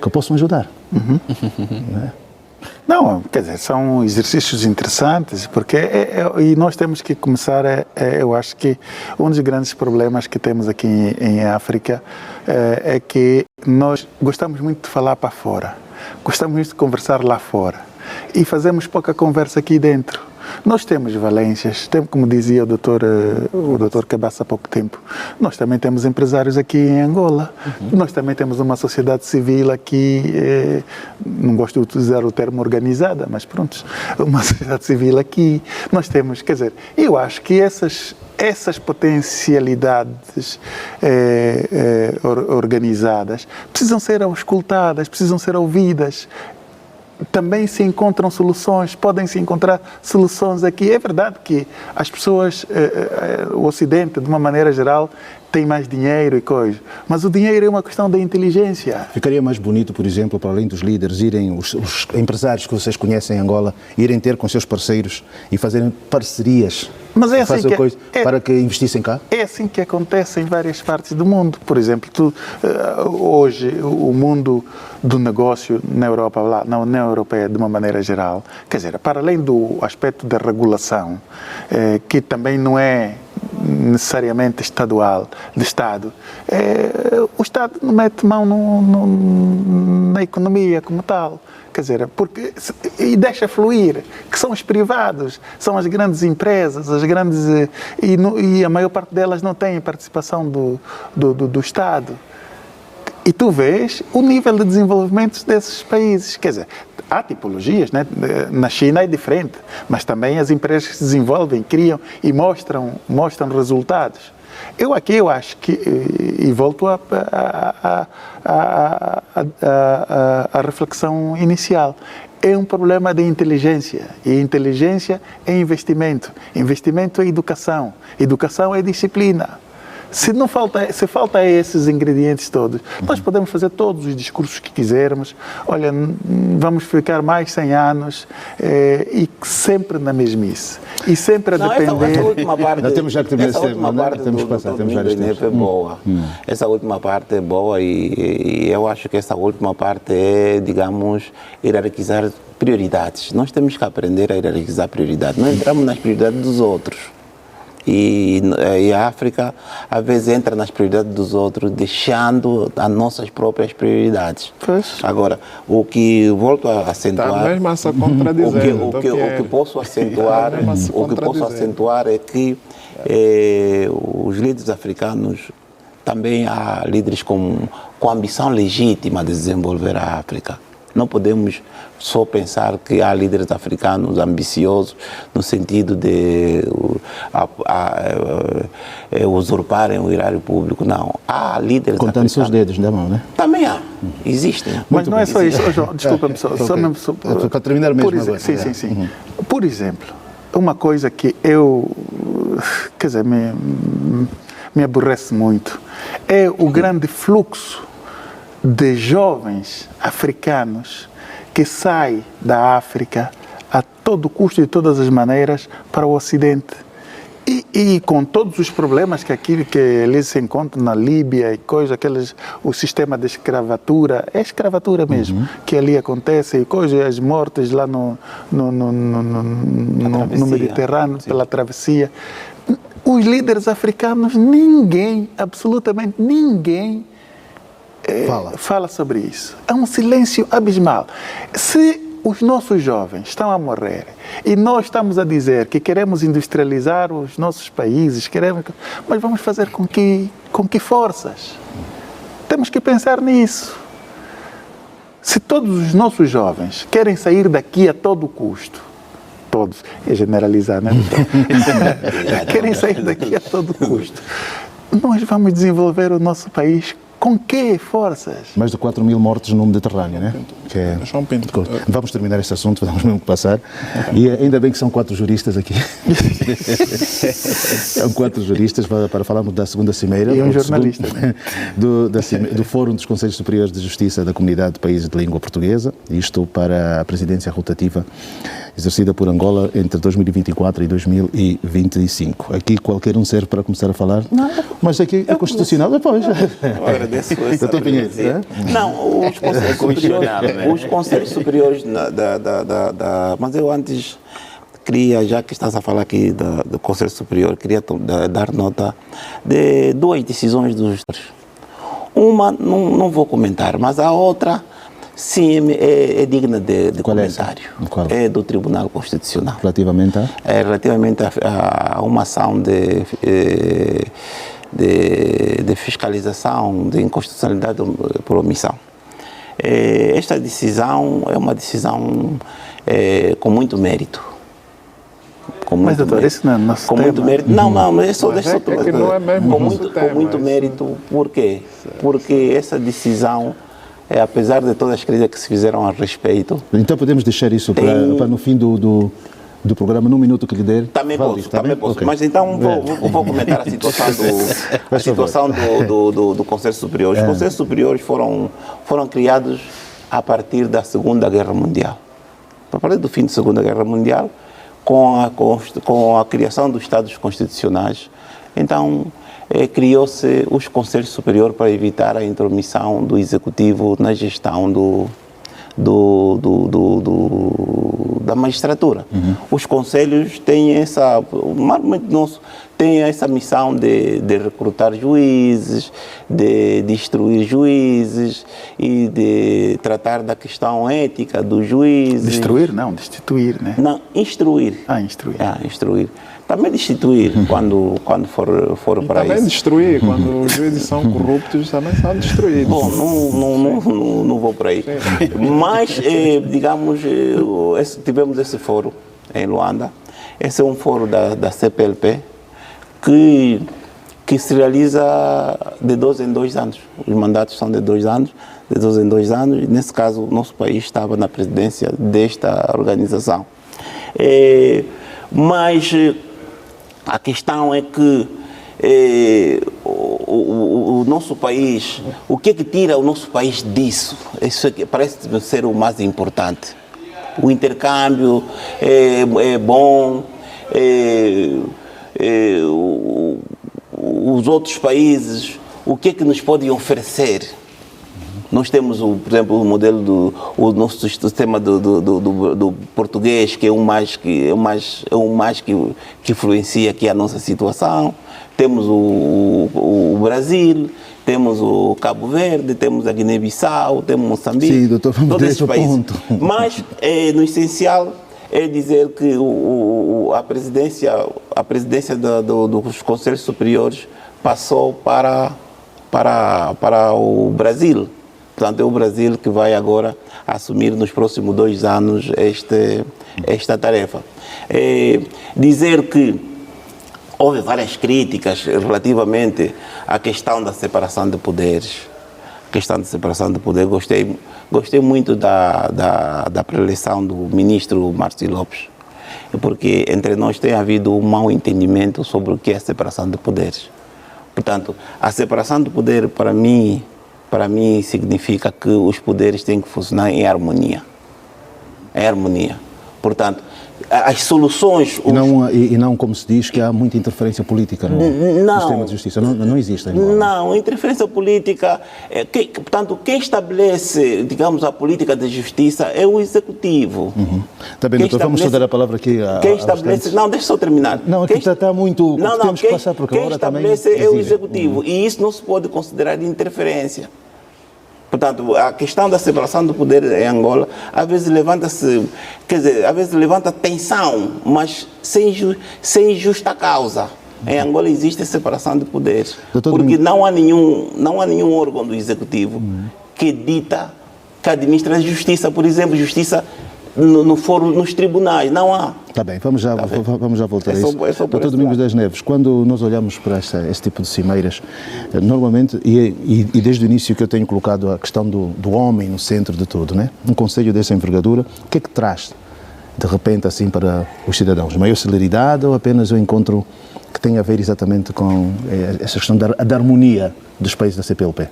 que possam ajudar. Não, quer dizer, são exercícios interessantes, porque e nós temos que começar, eu acho que um dos grandes problemas que temos aqui em África é que nós gostamos muito de falar para fora, gostamos muito de conversar lá fora e fazemos pouca conversa aqui dentro. Nós temos valências, como dizia o doutor Cabaça há pouco tempo, nós também temos empresários aqui em Angola, nós também temos uma sociedade civil aqui, não gosto de utilizar o termo organizada, mas pronto, uma sociedade civil aqui, nós temos, quer dizer, eu acho que essas potencialidades organizadas precisam ser auscultadas, precisam ser ouvidas. Também se encontram soluções, podem se encontrar soluções aqui. É verdade que as pessoas, o Ocidente, de uma maneira geral, tem mais dinheiro e coisa, mas o dinheiro é uma questão da inteligência. Ficaria mais bonito, por exemplo, para além dos líderes, irem os empresários que vocês conhecem em Angola, irem ter com seus parceiros e fazerem parcerias. Mas é assim para que investissem cá? É assim que acontece em várias partes do mundo. Por exemplo, hoje o mundo do negócio na Europa, na União Europeia, de uma maneira geral, quer dizer, para além do aspecto da regulação, que também não é necessariamente estadual, de Estado, o Estado não mete mão na economia como tal. Quer dizer, e deixa fluir, que são os privados, são as grandes empresas, as grandes, e a maior parte delas não tem participação do Estado. E tu vês o nível de desenvolvimento desses países. Quer dizer, há tipologias, né? Na China é diferente, mas também as empresas que se desenvolvem, criam e mostram resultados. Eu acho que, e volto à reflexão inicial, é um problema de inteligência, e inteligência é investimento, investimento é educação, educação é disciplina. Se falta esses ingredientes todos, nós podemos fazer todos os discursos que quisermos, olha, vamos ficar mais 100 anos e sempre na mesmice. E sempre a depender... Essa última parte, nós temos já que terminar, essa última parte temos que passar, temos vários tempos. É boa. Essa última parte é boa e eu acho que essa última parte é, digamos, hierarquizar prioridades. Nós temos que aprender a hierarquizar prioridades. Não entramos nas prioridades dos outros. E a África, às vezes, entra nas prioridades dos outros, deixando as nossas próprias prioridades. Pois. Agora, o que volto a acentuar... Está mesmo a se contradizer. O que posso acentuar, é que os líderes africanos, também há líderes com ambição legítima de desenvolver a África. Não podemos só pensar que há líderes africanos ambiciosos no sentido de usurparem o erário público. Não. Há líderes contando africanos. Seus dedos da mão, né? Também há. Existem. Mas não é só isso. Desculpa-me, para terminar mesmo agora. Sim. Por exemplo, uma coisa que quer dizer, me aborrece muito é o grande fluxo de jovens africanos que saem da África a todo custo e de todas as maneiras para o Ocidente. E com todos os problemas que eles se encontram na Líbia e coisa, o sistema de escravatura, é escravatura mesmo, que ali acontece, e coisa, as mortes lá no Mediterrâneo, pela travessia. Os líderes africanos, absolutamente ninguém, fala sobre isso. É um silêncio abismal. Se os nossos jovens estão a morrer e nós estamos a dizer que queremos industrializar os nossos países, mas vamos fazer com que forças? Temos que pensar nisso. Se todos os nossos jovens querem sair daqui a todo custo, todos, é generalizar, né? Querem sair daqui a todo custo, nós vamos desenvolver o nosso país com que forças? Mais de 4 mil mortos no Mediterrâneo, né? Que é... João Pinto. Vamos terminar este assunto, vamos mesmo passar. E ainda bem que são 4 juristas aqui. São 4 juristas para falarmos da segunda cimeira. E um jornalista. Do Fórum dos Conselhos Superiores de Justiça da Comunidade de Países de Língua Portuguesa, isto para a presidência rotativa exercida por Angola entre 2024 e 2025. Aqui qualquer um serve para começar a falar. Não, mas aqui é constitucional depois. Eu agradeço essa Doutor Pinheiro, Não, os Conselhos Superiores mas eu antes queria, já que estás a falar aqui do Conselho Superior, queria dar nota de 2 decisões dos... Uma não vou comentar, mas a outra sim é digna de comentário. Qual? É do Tribunal Constitucional. Relativamente a? Relativamente a uma ação de fiscalização de inconstitucionalidade por omissão. Esta decisão é uma decisão com muito mérito. Mas, doutor, esse não é nosso tema. Muito mérito. Não, mas é só deixa que não é mesmo com muito mérito. Por quê? Porque essa decisão, apesar de todas as críticas que se fizeram a respeito... Então podemos deixar isso para no fim do programa, num minuto que lhe der? Também posso. Okay. Mas então vou comentar a situação do Conselho Superior. Os Conselhos Superiores foram criados a partir da Segunda Guerra Mundial. A partir do fim da Segunda Guerra Mundial, com a criação dos Estados Constitucionais, então criou-se os Conselhos Superiores para evitar a intromissão do Executivo na gestão da magistratura. Os conselhos têm essa missão de recrutar juízes, de instruir juízes e de tratar da questão ética dos juízes. Destruir? Não, destituir, né? Não, instruir. Instruir. Instruir. Também destituir quando for para isso. Também destruir, quando os juízes são corruptos, também são destruídos. Bom, não vou para aí. Mas, digamos, tivemos esse fórum em Luanda. Esse é um fórum da CPLP que se realiza de 2 em 2 anos. Os mandatos são de 2 anos, de 2 em 2 anos. E nesse caso, o nosso país estava na presidência desta organização. Mas a questão é que o nosso país, o que tira o nosso país disso? Isso parece ser o mais importante. O intercâmbio é bom, os outros países, o que nos podem oferecer? Nós temos, por exemplo, o modelo o nosso sistema do português, que é o mais que influencia aqui a nossa situação. Temos o Brasil, temos o Cabo Verde, temos a Guiné-Bissau, temos Moçambique. Sim, doutor, vamos todos esses países. Ponto. Mas, no essencial, é dizer que a presidência dos Conselhos Superiores passou para o Brasil. Portanto, é o Brasil que vai agora assumir nos próximos 2 anos esta tarefa. Dizer que houve várias críticas relativamente à questão da separação de poderes. Gostei muito da preleção do ministro Márcio Lopes, porque entre nós tem havido um mau entendimento sobre o que é a separação de poderes. Portanto, a separação de poder, para mim significa que os poderes têm que funcionar em harmonia. Portanto, as soluções... E não como se diz que há muita interferência política no sistema de justiça. Não existe. Não, interferência política... portanto, quem estabelece, digamos, a política de justiça é o Executivo. Está bem, doutor, vamos só dar a palavra aqui quem estabelece... Não, deixa eu só terminar. Não, aqui está muito... Temos que passar porque agora também... Quem estabelece é o Executivo. E isso não se pode considerar interferência. Portanto, a questão da separação do poder em Angola, às vezes levanta-se, quer dizer, às vezes levanta tensão, mas sem justa causa. Em Angola existe a separação de poderes, porque não há nenhum órgão do executivo que dita, que administra a justiça, por exemplo, justiça no fórum, nos tribunais, não há. Está bem, vamos já voltar a isso. Doutor Domingos das Neves, quando nós olhamos para este tipo de cimeiras, normalmente, e desde o início que eu tenho colocado a questão do homem no centro de tudo, né? Um conselho dessa envergadura, o que é que traz, de repente, assim, para os cidadãos? Maior celeridade ou apenas um encontro que tem a ver exatamente com essa questão da harmonia dos países da CPLP?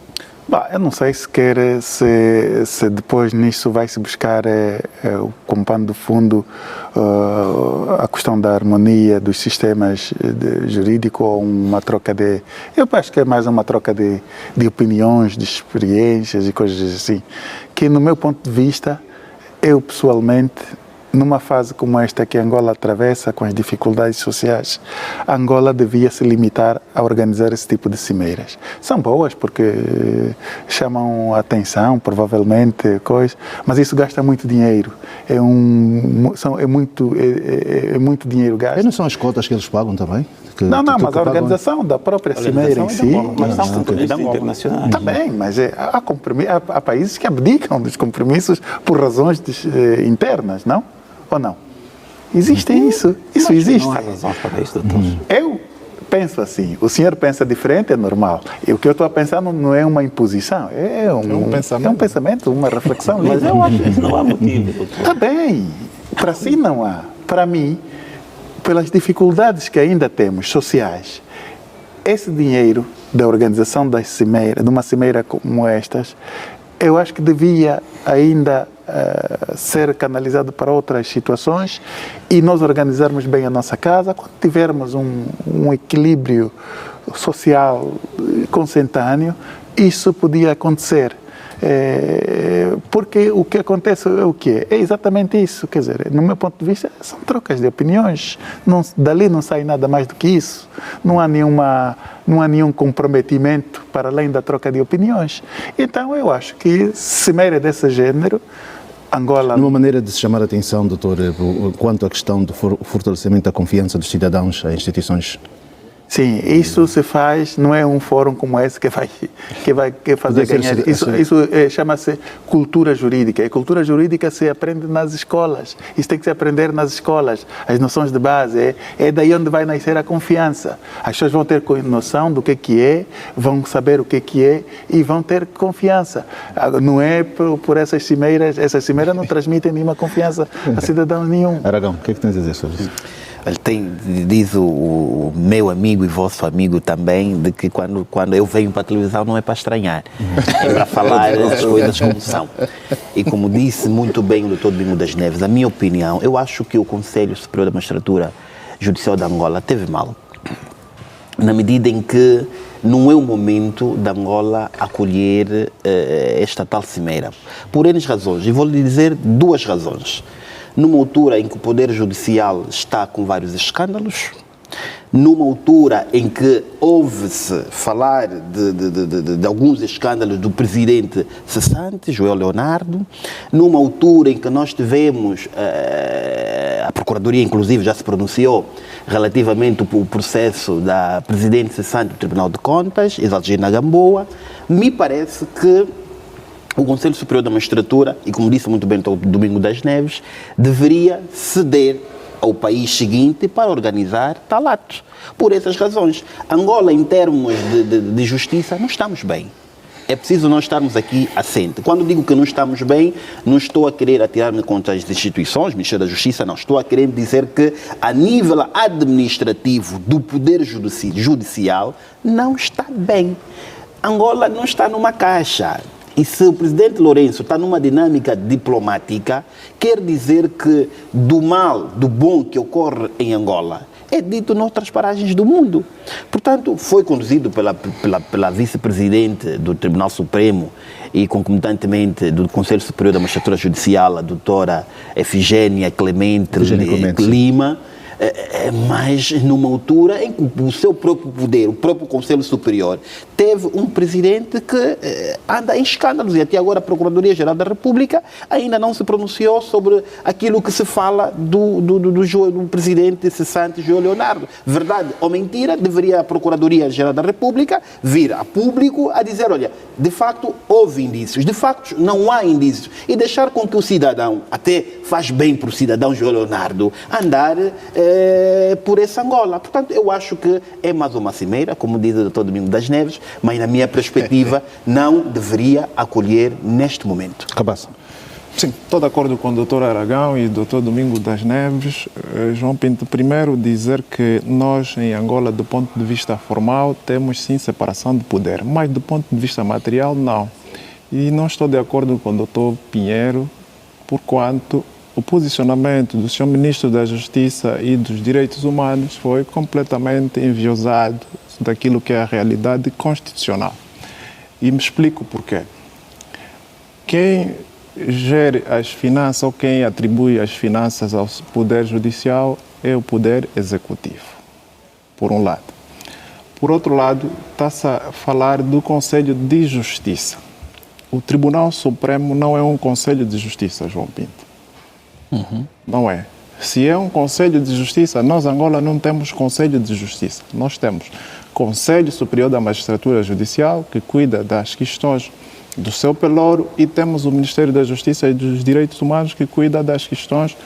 Bah, eu não sei se depois nisso vai-se buscar como pano de fundo a questão da harmonia dos sistemas jurídicos ou uma troca de... Eu acho que é mais uma troca de opiniões, de experiências e coisas assim, que no meu ponto de vista, eu pessoalmente, numa fase como esta que Angola atravessa com as dificuldades sociais, Angola devia se limitar a organizar esse tipo de cimeiras. São boas porque chamam a atenção, provavelmente, mas isso gasta muito dinheiro. É muito dinheiro gasto. E não são as cotas que eles pagam também? Não, mas a organização da própria cimeira em si... Mas são compromissos internacionais. Está bem, mas há países que abdicam dos compromissos por razões internas, não? Ou não? Existe isso. Isso existe. Não há razões para isso, doutor. Eu penso assim. O senhor pensa diferente, é normal. E o que eu estou a pensar não é uma imposição. É um pensamento, uma reflexão. Mas eu acho que não há motivo, doutor. Está bem. Para si não há. Para mim, pelas dificuldades que ainda temos sociais, esse dinheiro da organização de uma cimeira como estas, eu acho que devia ainda ser canalizado para outras situações e nós organizarmos bem a nossa casa quando tivermos um equilíbrio social consentâneo. Isso podia acontecer. Porque o que acontece é o quê? É exatamente isso. Quer dizer, no meu ponto de vista, são trocas de opiniões. Dali não sai nada mais do que isso. Não há nenhum comprometimento para além da troca de opiniões. Então, eu acho que cimeira desse género, Angola... Numa maneira de se chamar a atenção, doutor, quanto à questão do fortalecimento da confiança dos cidadãos às instituições. Sim, isso se faz, não é um fórum como esse que vai fazer ganhar. Isso chama-se cultura jurídica. E cultura jurídica se aprende nas escolas. Isso tem que se aprender nas escolas. As noções de base. É daí onde vai nascer a confiança. As pessoas vão ter noção do que é, vão saber o que é e vão ter confiança. Não é por essas cimeiras não transmitem nenhuma confiança a cidadão nenhum. Aragão, o que é que tens a dizer sobre isso? Diz o meu amigo e vosso amigo também, de que quando eu venho para a televisão não é para estranhar, é para falar as coisas como são. E como disse muito bem o doutor Domingos das Neves, a minha opinião, eu acho que o Conselho Superior da Magistratura Judicial de Angola teve mal, na medida em que não é o momento de Angola acolher esta tal cimeira. Por N razões, e vou-lhe dizer duas razões. Numa altura em que o Poder Judicial está com vários escândalos, numa altura em que ouve-se falar de alguns escândalos do presidente cessante, João Leonardo, numa altura em que nós tivemos, a Procuradoria inclusive já se pronunciou relativamente ao processo da presidente cessante do Tribunal de Contas, Exalgina Gamboa, me parece que o Conselho Superior da Magistratura, e como disse muito bem o Domingos das Neves, deveria ceder ao país seguinte para organizar tal ato. Por essas razões, Angola, em termos de justiça, não estamos bem. É preciso nós estarmos aqui assente. Quando digo que não estamos bem, não estou a querer atirar-me contra as instituições, Ministério da Justiça, não. Estou a querer dizer que, a nível administrativo do Poder Judicial, não está bem. Angola não está numa caixa. E se o presidente Lourenço está numa dinâmica diplomática, quer dizer que do mal, do bom que ocorre em Angola, é dito noutras paragens do mundo. Portanto, foi conduzido pela vice-presidente do Tribunal Supremo e concomitantemente do Conselho Superior da Magistratura Judicial, a doutora Efigênia Clemente Lima, mas numa altura em que o seu próprio poder, o próprio Conselho Superior, teve um presidente que anda em escândalos, e até agora a Procuradoria-Geral da República ainda não se pronunciou sobre aquilo que se fala do presidente cessante João Leonardo. Verdade ou mentira, deveria a Procuradoria-Geral da República vir a público a dizer, olha, de facto houve indícios, de facto não há indícios, e deixar com que o cidadão, até faz bem para o cidadão João Leonardo, andar por essa Angola. Portanto, eu acho que é mais uma cimeira, como diz o Dr. Domingos das Neves, mas na minha perspectiva não deveria acolher neste momento. Cabaça. Sim, estou de acordo com o Dr. Aragão e o Dr. Domingos das Neves. João Pinto, primeiro dizer que nós em Angola, do ponto de vista formal, temos sim separação de poder, mas do ponto de vista material, não. E não estou de acordo com o Dr. Pinheiro, porquanto o posicionamento do Sr. Ministro da Justiça e dos Direitos Humanos foi completamente enviosado daquilo que é a realidade constitucional. E me explico porquê. Quem gere as finanças ou quem atribui as finanças ao Poder Judicial é o Poder Executivo, por um lado. Por outro lado, está-se a falar do Conselho de Justiça. O Tribunal Supremo não é um Conselho de Justiça, João Pinto. Não é. Se é um Conselho de Justiça, nós, Angola, não temos Conselho de Justiça. Nós temos Conselho Superior da Magistratura Judicial, que cuida das questões do seu pelouro, e temos o Ministério da Justiça e dos Direitos Humanos, que cuida das questões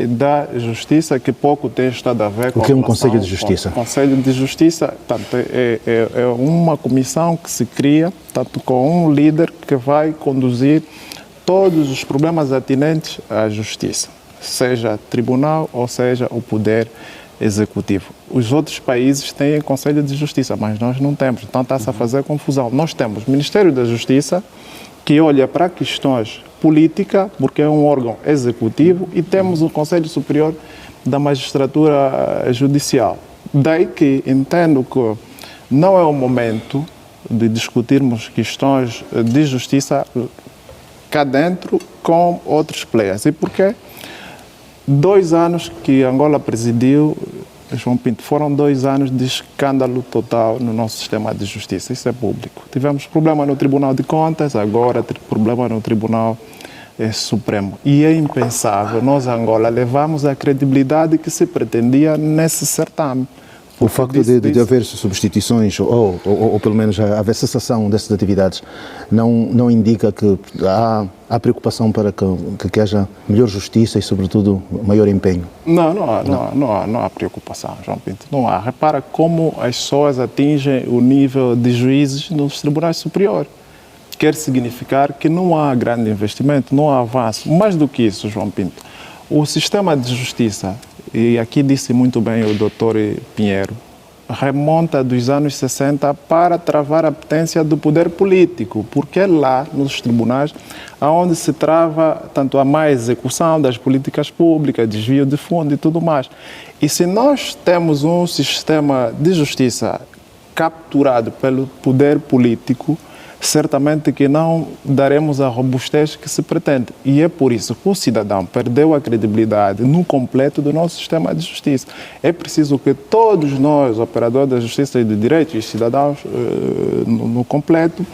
da Justiça, que pouco tem estado a ver com... O que é um Conselho de Justiça? O Conselho de Justiça, portanto, é uma comissão que se cria, tanto com um líder que vai conduzir todos os problemas atinentes à Justiça, seja tribunal ou seja o Poder Executivo. Os outros países têm Conselho de Justiça, mas nós não temos, então está-se a fazer confusão. Nós temos o Ministério da Justiça, que olha para questões políticas, porque é um órgão executivo, e temos o Conselho Superior da Magistratura Judicial. Daí que entendo que não é o momento de discutirmos questões de justiça cá dentro com outros players. E porquê? 2 anos que Angola presidiu, João Pinto, foram 2 anos de escândalo total no nosso sistema de justiça. Isso é público. Tivemos problema no Tribunal de Contas, agora problema no Tribunal Supremo. E é impensável nós, Angola, levamos a credibilidade que se pretendia nesse certame. O facto de haver substituições ou pelo menos haver cessação dessas atividades não indica que há preocupação para que haja melhor justiça e, sobretudo, maior empenho? Não há preocupação, João Pinto. Não há. Repara como as pessoas atingem o nível de juízes nos tribunais superiores. Quer significar que não há grande investimento, não há avanço. Mais do que isso, João Pinto, o sistema de justiça, e aqui disse muito bem o doutor Pinheiro, remonta dos anos 60 para travar a potência do poder político, porque é lá, nos tribunais, onde se trava tanto a má execução das políticas públicas, desvio de fundo e tudo mais. E se nós temos um sistema de justiça capturado pelo poder político, certamente que não daremos a robustez que se pretende. E é por isso que o cidadão perdeu a credibilidade no completo do nosso sistema de justiça. É preciso que todos nós, operadores da justiça e de direitos, e cidadãos no completo,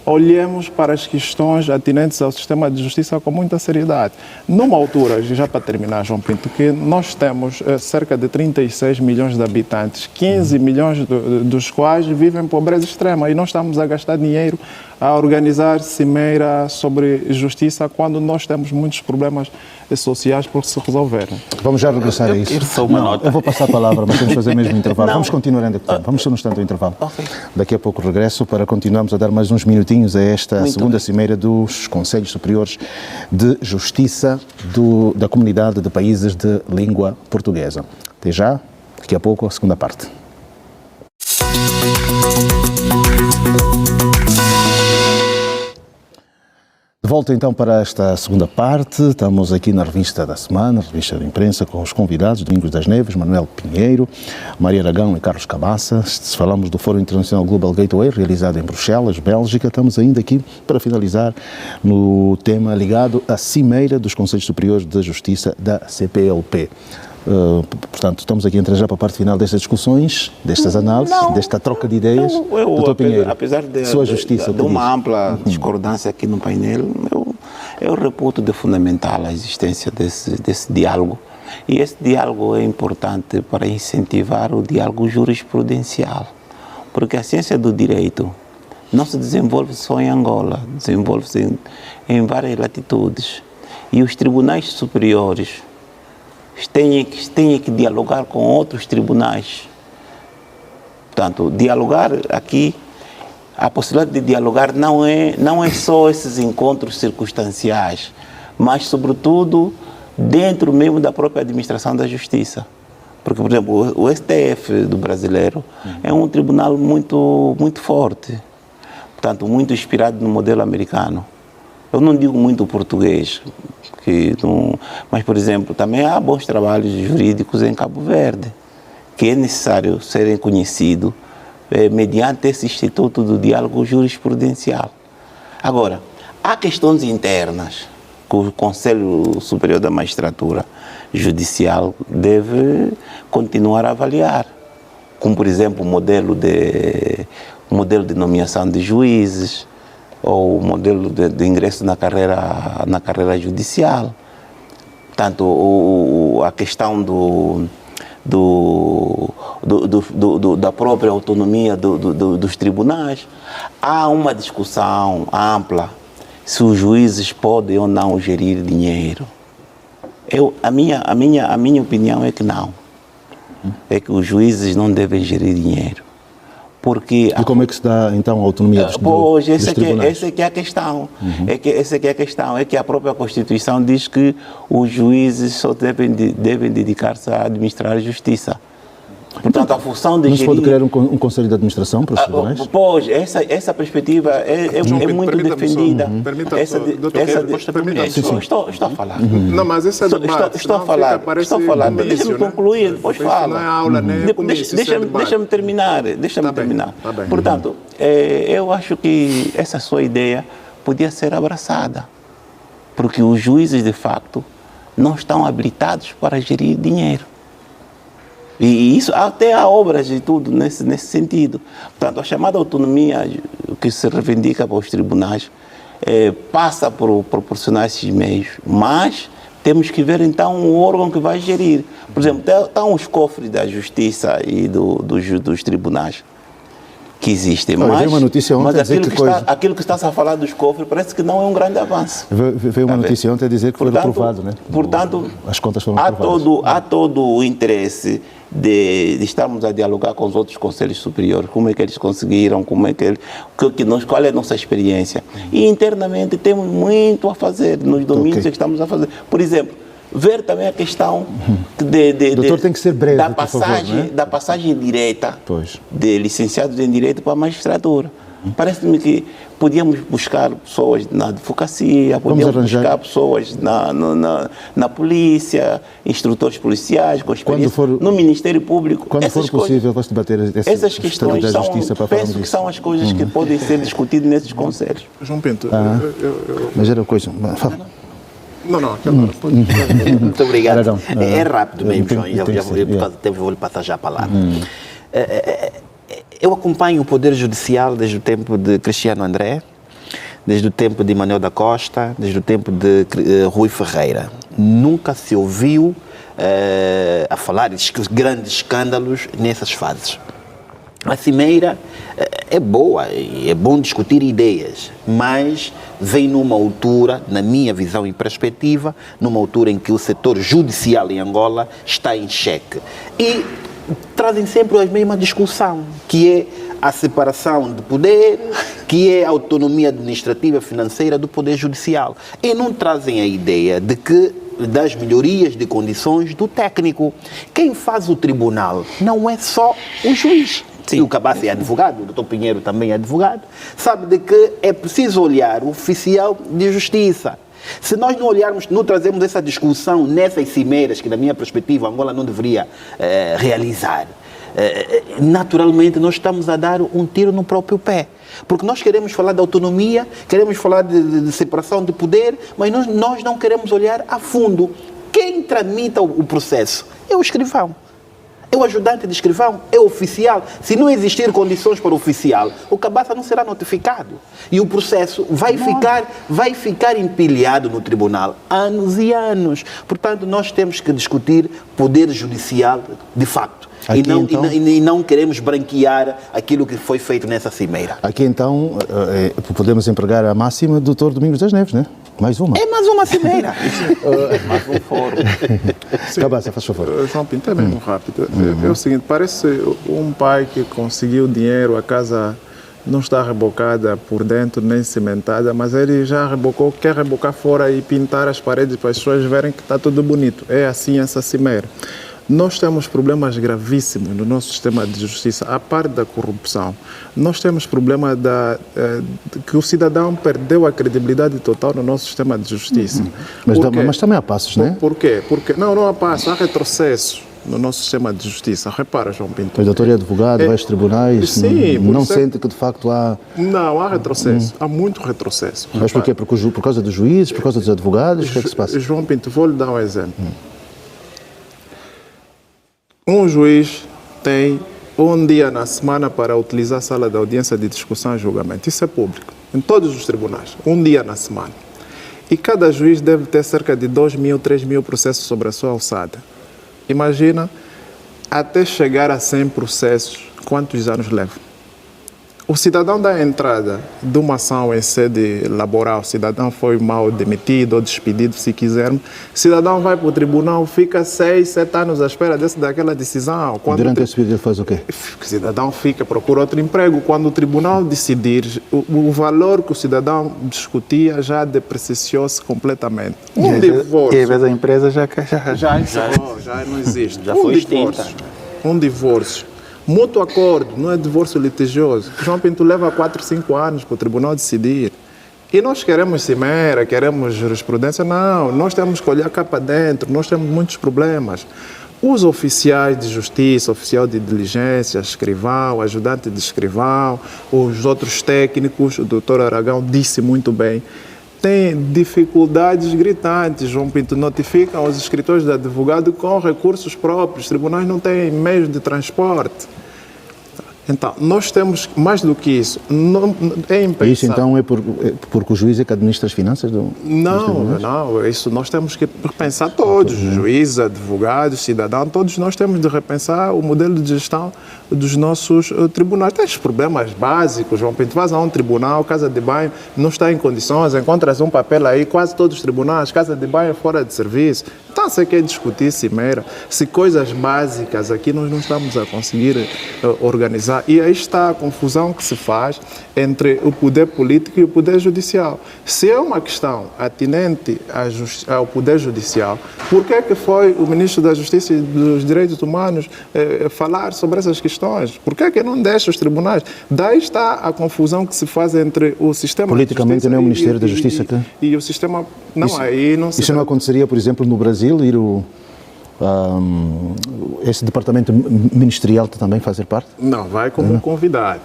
olhemos para as questões atinentes ao sistema de justiça com muita seriedade. Numa altura, já para terminar, João Pinto, que nós temos cerca de 36 milhões de habitantes, 15 milhões dos quais vivem em pobreza extrema, e nós estamos a gastar dinheiro a organizar cimeira sobre justiça quando nós temos muitos problemas sociais por se resolverem. Vamos já regressar a isso. Eu vou passar a palavra, mas temos que fazer mesmo intervalo. Vamos continuar ainda. Vamos só no instante do intervalo. Daqui a pouco regresso para continuarmos a dar mais uns minutinhos a esta segunda cimeira dos Conselhos Superiores de Justiça da Comunidade de Países de Língua Portuguesa. Até já, daqui a pouco a segunda parte. De volta então para esta segunda parte, estamos aqui na Revista da Semana, Revista de Imprensa, com os convidados, Domingos das Neves, Manuel Pinheiro, Maria Aragão e Carlos Cabaça. Se falamos do Fórum Internacional Global Gateway, realizado em Bruxelas, Bélgica, estamos ainda aqui para finalizar no tema ligado à Cimeira dos Conselhos Superiores de Justiça da CPLP. Portanto, estamos aqui a entrar já para a parte final destas discussões, destas análises, desta troca de ideias. Doutor Pinheiro, apesar sua justiça, de uma ampla discordância aqui no painel, eu reputo de fundamental a existência desse diálogo. E esse diálogo é importante para incentivar o diálogo jurisprudencial, porque a ciência do direito não se desenvolve só em Angola, desenvolve-se em várias latitudes. E os tribunais superiores têm que dialogar com outros tribunais. Portanto, dialogar aqui, a possibilidade de dialogar não é só esses encontros circunstanciais, mas, sobretudo, dentro mesmo da própria administração da justiça. Porque, por exemplo, o STF do brasileiro é um tribunal muito, muito forte, portanto, muito inspirado no modelo americano. Eu não digo muito português, mas, por exemplo, também há bons trabalhos jurídicos em Cabo Verde, que é necessário serem conhecidos mediante esse Instituto do Diálogo Jurisprudencial. Agora, há questões internas que o Conselho Superior da Magistratura Judicial deve continuar a avaliar, como, por exemplo, o modelo de nomeação de juízes, ou o modelo de ingresso na carreira judicial. Portanto, a questão da própria autonomia dos tribunais. Há uma discussão ampla se os juízes podem ou não gerir dinheiro. A minha opinião é que não. É que os juízes não devem gerir dinheiro. Porque e como é que se dá, então, a autonomia dos tribunais? Essa é que é a questão. Essa é que é a questão. É que a própria Constituição diz que os juízes só devem dedicar-se a administrar a justiça. Portanto, a função de gerir... Não se pode criar um conselho de administração para os tribunais? Pois, essa perspectiva é muito defendida. Estou a falar. Não, mas esse é debate. Estou a falar. Deixa-me concluir, depois fala. Não é aula, nem é comício, Deixa-me terminar. Portanto, eu acho que essa sua ideia podia ser abraçada, porque os juízes, de facto, não estão habilitados para gerir dinheiro. E isso, até há obras e tudo nesse sentido. Portanto, a chamada autonomia que se reivindica para os tribunais passa por proporcionar esses meios, mas temos que ver então o órgão que vai gerir. Por exemplo, estão os cofres da justiça e dos tribunais que existem, mas uma notícia ontem aquilo que está a falar dos cofres parece que não é um grande avanço. Veio uma notícia ontem a dizer que foi aprovado, né? Portanto, as contas foram aprovadas. Há todo o interesse de estarmos a dialogar com os outros conselhos superiores, como é que eles conseguiram, qual é a nossa experiência. E internamente temos muito a fazer nos domínios que estamos a fazer. Por exemplo, ver também a questão Doutor, tem que ser breve, da passagem direta de licenciados em Direito para a magistratura. Parece-me que podíamos buscar pessoas na advocacia, podíamos buscar pessoas na polícia, instrutores policiais, com experiência no Ministério Público. Quando for possível, vamos debater essas questões da justiça para falarmos disso. Que são as coisas que podem ser discutidas nesses conselhos. João Pinto, mas era coisa... Não. Muito obrigado. É rápido mesmo, João. Eu vou lhe passar já a palavra. Eu acompanho o Poder Judicial desde o tempo de Cristiano André, desde o tempo de Manuel da Costa, desde o tempo de Rui Ferreira. Nunca se ouviu a falar de grandes escândalos nessas fases. A cimeira é boa, é bom discutir ideias, mas vem numa altura, na minha visão e perspectiva, numa altura em que o setor judicial em Angola está em xeque. E trazem sempre a mesma discussão, que é a separação de poder, que é a autonomia administrativa e financeira do Poder Judicial. E não trazem a ideia das melhorias de condições do técnico. Quem faz o tribunal não é só o juiz. Sim. O Cabaça é advogado, o doutor Pinheiro também é advogado, sabe de que é preciso olhar o oficial de justiça. Se nós não olharmos, não trazemos essa discussão nessas cimeiras que, na minha perspectiva, Angola não deveria realizar, naturalmente nós estamos a dar um tiro no próprio pé. Porque nós queremos falar de autonomia, queremos falar de separação de poder, mas nós não queremos olhar a fundo Quem tramita o processo é o escrivão. É o ajudante de escrivão, é o oficial. Se não existir condições para o oficial, o cabaça não será notificado. E o processo vai ficar empilhado no tribunal anos e anos. Portanto, nós temos que discutir poder judicial de facto. E não queremos branquear aquilo que foi feito nessa cimeira. Aqui então podemos empregar a máxima do Dr. Domingos das Neves, né? Mais uma. É mais uma cimeira. Mais um fórum. Cabaça, faz favor. João Pinto, é mesmo rápido. É o seguinte, parece um pai que conseguiu dinheiro, a casa não está rebocada por dentro, nem cimentada, mas ele já rebocou, quer rebocar fora e pintar as paredes para as pessoas verem que está tudo bonito. É assim essa cimeira. Nós temos problemas gravíssimos no nosso sistema de justiça, a parte da corrupção. Nós temos problema que o cidadão perdeu a credibilidade total no nosso sistema de justiça. Mas também há passos, não é? Por quê? Porque não há passos, há retrocesso no nosso sistema de justiça. Repara, João Pinto. O doutor é advogado, vai aos tribunais, sim, não sente que de facto há... Não, há retrocesso, há muito retrocesso. Mas porquê? Por causa dos juízes, por causa dos advogados? O que é que se passa? João Pinto, vou lhe dar um exemplo. Um juiz tem um dia na semana para utilizar a sala de audiência de discussão e julgamento. Isso é público, em todos os tribunais. Um dia na semana. E cada juiz deve ter cerca de 2.000, 3.000 processos sobre a sua alçada. Imagina, até chegar a 100 processos, quantos anos leva? O cidadão dá entrada de uma ação em sede laboral, o cidadão foi mal demitido ou despedido, se quisermos, o cidadão vai para o tribunal, fica 6, 7 anos à espera daquela decisão. Durante esse período ele faz o quê? O cidadão procura outro emprego. Quando o tribunal decidir, o valor que o cidadão discutia já depreciou-se completamente. Divórcio. E às vezes a empresa já não existe. Já foi extinta. Um divórcio. Mútuo acordo, não é divórcio litigioso. João Pinto leva 4, 5 anos para o tribunal decidir. E nós queremos cimeira, queremos jurisprudência. Não, nós temos que olhar cá para dentro, nós temos muitos problemas. Os oficiais de justiça, oficial de diligência, escrivão, ajudante de escrivão, os outros técnicos, o doutor Aragão disse muito bem, têm dificuldades gritantes. João Pinto notificam os escritores de advogado com recursos próprios. Os tribunais não têm meios de transporte. Então, nós temos mais do que isso. É impensável. Isso então é porque o juiz é que administra as finanças dos tribunais? Não, isso nós temos que repensar todos, juízes, advogados, cidadãos, todos nós temos de repensar o modelo de gestão dos nossos tribunais. Tem problemas básicos, João Pinto, vas a um tribunal, casa de banho não está em condições, encontras um papel aí, quase todos os tribunais, casa de banho fora de serviço. Então, você quer discutir cimeira, se coisas básicas aqui nós não estamos a conseguir organizar. E aí está a confusão que se faz entre o poder político e o poder judicial. Se é uma questão atinente ao poder judicial, por que foi o ministro da Justiça e dos Direitos Humanos falar sobre essas questões? Por que não deixa os tribunais? Daí está a confusão que se faz entre o sistema politicamente não é o Ministério da Justiça e o sistema... Não, isso, aí não se... Isso não aconteceria, por exemplo, no Brasil, ir esse departamento ministerial também fazer parte? Não, vai como convidado.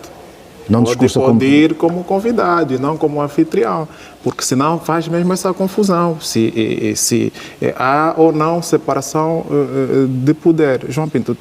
Não pode ir como convidado e não como anfitrião, porque senão faz mesmo essa confusão, se há ou não separação de poder. João Pinto,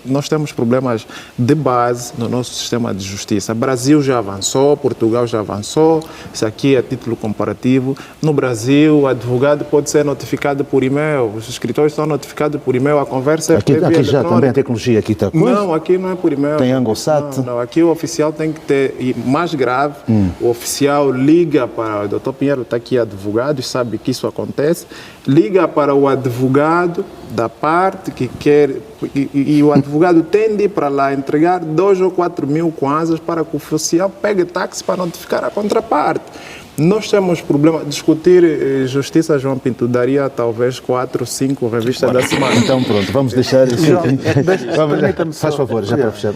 nós temos problemas de base no nosso sistema de justiça. O Brasil já avançou, Portugal já avançou, isso aqui é título comparativo. No Brasil, o advogado pode ser notificado por e-mail, os escritores são notificados por e-mail, a conversa aqui já também a tecnologia aqui está... Não, aqui não é por e-mail. Tem AngoSat? Não, aqui o oficial tem que ter, e mais grave, o oficial liga para o doutor Pinheiro, está aqui advogado e sabe que isso acontece, liga para o advogado da parte que quer, e o advogado tem de ir para lá entregar 2 ou 4 mil kwanzas para que o oficial pegue táxi para notificar a contraparte. Nós temos problema. Discutir justiça, João Pinto, daria talvez 4 ou 5 revistas da semana. Então pronto, vamos deixar isso. Faz favor, já para fechar.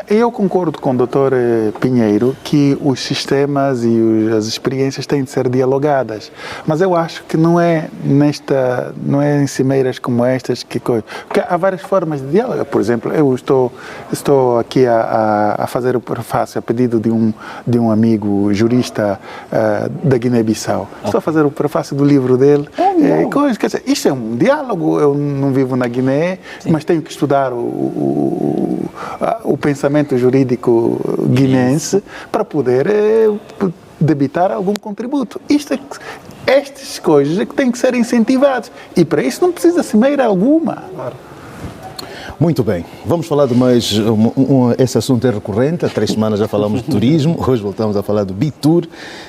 Eu concordo com o doutor Pinheiro que os sistemas e as experiências têm de ser dialogadas, mas eu acho que não é em cimeiras como estas porque há várias formas de diálogo. Por exemplo, eu estou aqui a fazer o prefácio a pedido de um amigo jurista da Guiné-Bissau. Estou a fazer o prefácio do livro dele. Quer dizer, isto é um diálogo. Eu não vivo na Guiné, mas tenho que estudar o pensamento jurídico guinense para poder debitar algum contributo. Estas coisas é que têm que ser incentivadas. E para isso não precisa cimeira alguma. Muito bem, vamos falar de mais, esse assunto é recorrente, há 3 semanas já falamos de turismo, hoje voltamos a falar do BITUR,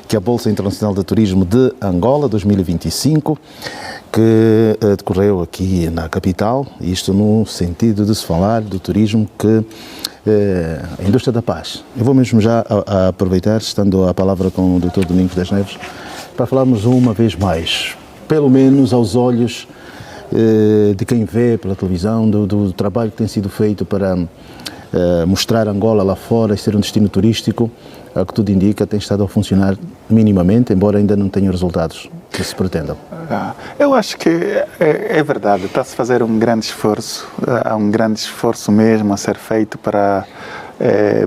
que é a Bolsa Internacional de Turismo de Angola 2025, que decorreu aqui na capital, isto no sentido de se falar do turismo que a indústria da paz. Eu vou mesmo já aproveitar, estando a palavra com o Dr. Domingos das Neves, para falarmos uma vez mais, pelo menos aos olhos de quem vê pela televisão, do trabalho que tem sido feito para mostrar Angola lá fora e ser um destino turístico, o que tudo indica tem estado a funcionar minimamente, embora ainda não tenha resultados que se pretendam. Eu acho que é verdade, está-se a fazer um grande esforço, há um grande esforço mesmo a ser feito para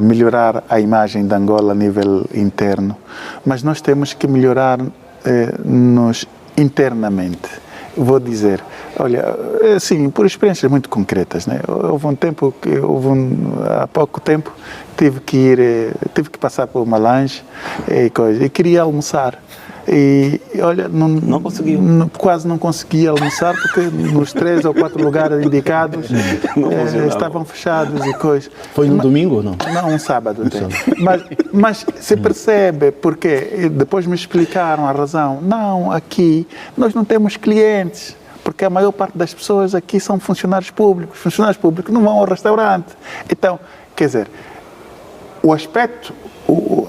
melhorar a imagem de Angola a nível interno, mas nós temos que melhorar-nos internamente. Vou dizer, olha, assim, por experiências muito concretas, né? Houve um tempo há pouco tempo, tive que passar por uma lanche e queria almoçar. E olha, não conseguiu. Quase não conseguia almoçar porque nos 3 ou 4 lugares indicados estavam fechados e coisas. Foi no domingo ou não? Não, um sábado até. Mas se percebe porque depois me explicaram a razão. Não, aqui nós não temos clientes. Porque a maior parte das pessoas aqui são funcionários públicos. Funcionários públicos não vão ao restaurante. Então, quer dizer, o aspecto,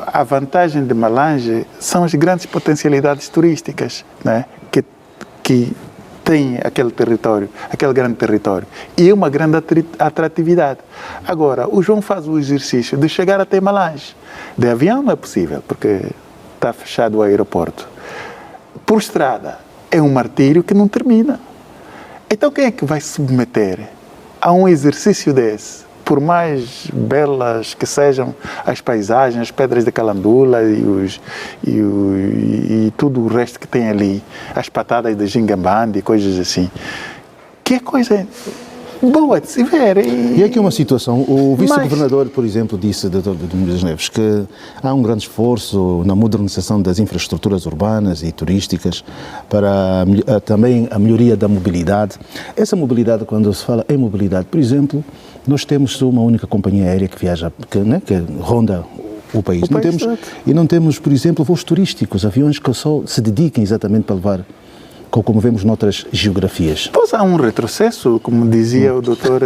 a vantagem de Malange são as grandes potencialidades turísticas, né? que tem aquele território, aquele grande território. E é uma grande atratividade. Agora, o João faz o exercício de chegar até Malange. De avião não é possível, porque está fechado o aeroporto. Por estrada, é um martírio que não termina. Então quem é que vai se submeter a um exercício desse? Por mais belas que sejam as paisagens, as pedras de calandula e tudo o resto que tem ali, as patadas de Gingambande e coisas assim, que coisa boa de se ver. E aqui uma situação, o vice-governador, por exemplo, disse, Dr. Domingos das Neves, que há um grande esforço na modernização das infraestruturas urbanas e turísticas para também a melhoria da mobilidade. Essa mobilidade, quando se fala em mobilidade, por exemplo, nós temos uma única companhia aérea que viaja, que ronda o país. Não temos, por exemplo, voos turísticos, aviões que só se dediquem exatamente para levar, como vemos noutras geografias. Pois há um retrocesso, como dizia o doutor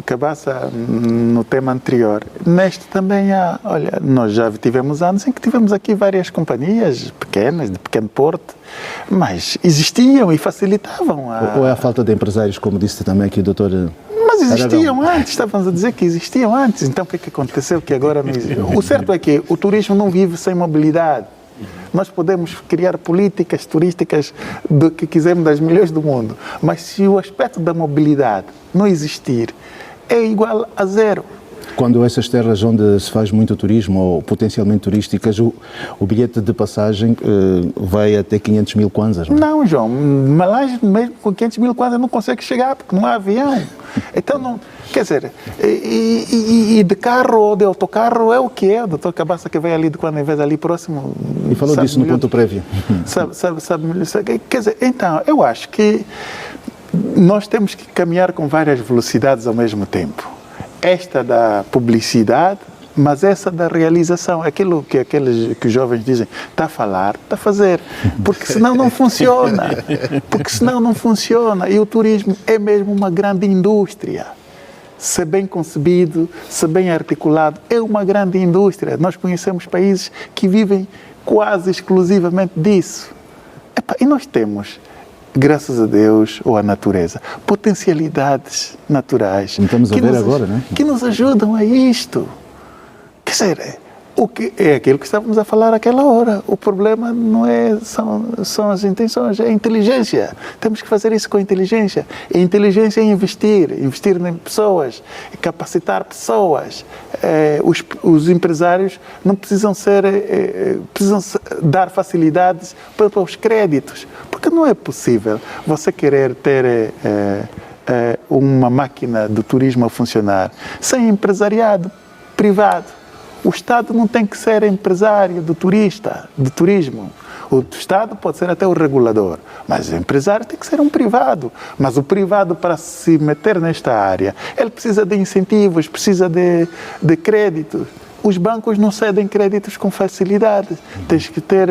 Cabaça no tema anterior. Neste também há, olha, nós já tivemos anos em que tivemos aqui várias companhias pequenas, de pequeno porte, mas existiam e facilitavam. Ou é a falta de empresários, como disse também aqui o doutor... Mas existiam antes, estávamos a dizer que existiam antes, então o que é que aconteceu que agora não existe? O certo é que o turismo não vive sem mobilidade. Nós podemos criar políticas turísticas do que quisermos, das melhores do mundo, mas se o aspecto da mobilidade não existir, é igual a zero. Quando essas terras onde se faz muito turismo ou potencialmente turísticas, o bilhete de passagem vai até 500 mil kwanzas, não é? Não, João, Malange mesmo com 500 mil kwanzas não consegue chegar porque não há avião. Então, não, quer dizer, e de carro ou de autocarro é o que é. O doutor Cabaça que vai ali de quando em vez ali próximo. E falou disso no ponto prévio. Sabe, quer dizer, então, eu acho que nós temos que caminhar com várias velocidades ao mesmo tempo. Esta da publicidade, mas essa da realização, aquilo que os jovens dizem, está a falar, está a fazer, porque senão não funciona, e o turismo é mesmo uma grande indústria, se bem concebido, se bem articulado, é uma grande indústria. Nós conhecemos países que vivem quase exclusivamente disso, e nós temos, graças a Deus ou à natureza, potencialidades naturais estamos a ver agora, né? Que nos ajudam a isto. Quer dizer, O que é aquilo que estávamos a falar naquela hora. O problema não são as intenções, é a inteligência. Temos que fazer isso com inteligência. A inteligência é investir em pessoas, capacitar pessoas. Os empresários não precisam precisam dar facilidades para os créditos, porque não é possível você querer ter uma máquina do turismo a funcionar sem empresariado privado. O Estado não tem que ser empresário do turismo. O Estado pode ser até o regulador, mas o empresário tem que ser um privado. Mas o privado, para se meter nesta área, ele precisa de incentivos, precisa de créditos. Os bancos não cedem créditos com facilidade. Tens que ter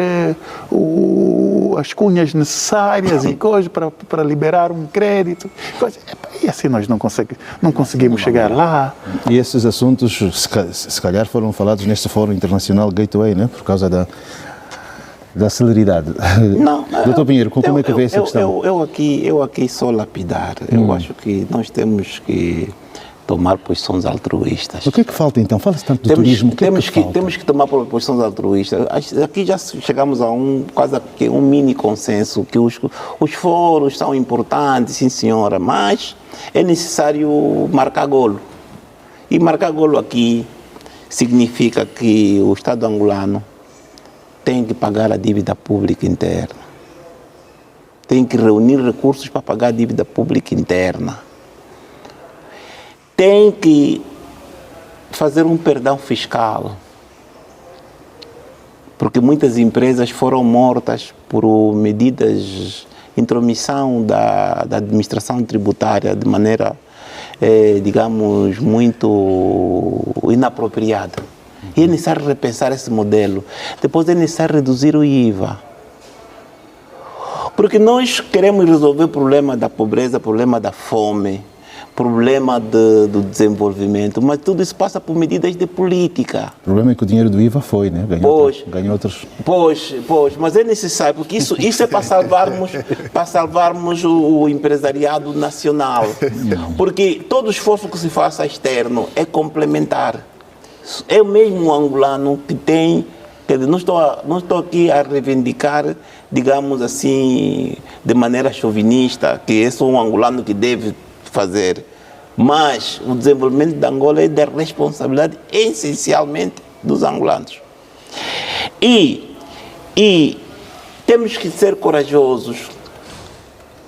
as cunhas necessárias e coisas para liberar um crédito. E assim nós não conseguimos chegar lá. E esses assuntos, se calhar, foram falados neste Fórum Internacional Gateway, né? Por causa da celeridade. Não, Doutor Pinheiro, como é que vê essa questão? Eu aqui sou lapidar. Eu acho que nós temos que tomar posições altruístas. O que é que falta então? Fala-se tanto do turismo. Temos que tomar posições altruístas. Aqui já chegamos a quase que um mini consenso que os fóruns são importantes, sim senhora, mas é necessário marcar golo. E marcar golo aqui significa que o Estado angolano tem que pagar a dívida pública interna. Tem que reunir recursos para pagar a dívida pública interna. Tem que fazer um perdão fiscal, porque muitas empresas foram mortas por medidas de intromissão da administração tributária de maneira, digamos, muito inapropriada. E é necessário repensar esse modelo. Depois é necessário reduzir o IVA. Porque nós queremos resolver o problema da pobreza, o problema da fome, problema do desenvolvimento, mas tudo isso passa por medidas de política. O problema é que o dinheiro do IVA foi, né? Ganhou outros. Pois, mas é necessário, porque isso é para salvarmos o empresariado nacional. Porque todo esforço que se faça externo é complementar. É o mesmo angolano que tem, quer dizer, não estou aqui a reivindicar, digamos assim, de maneira chauvinista, que eu sou um angolano que deve fazer, mas o desenvolvimento da Angola é da responsabilidade essencialmente dos angolanos. E temos que ser corajosos.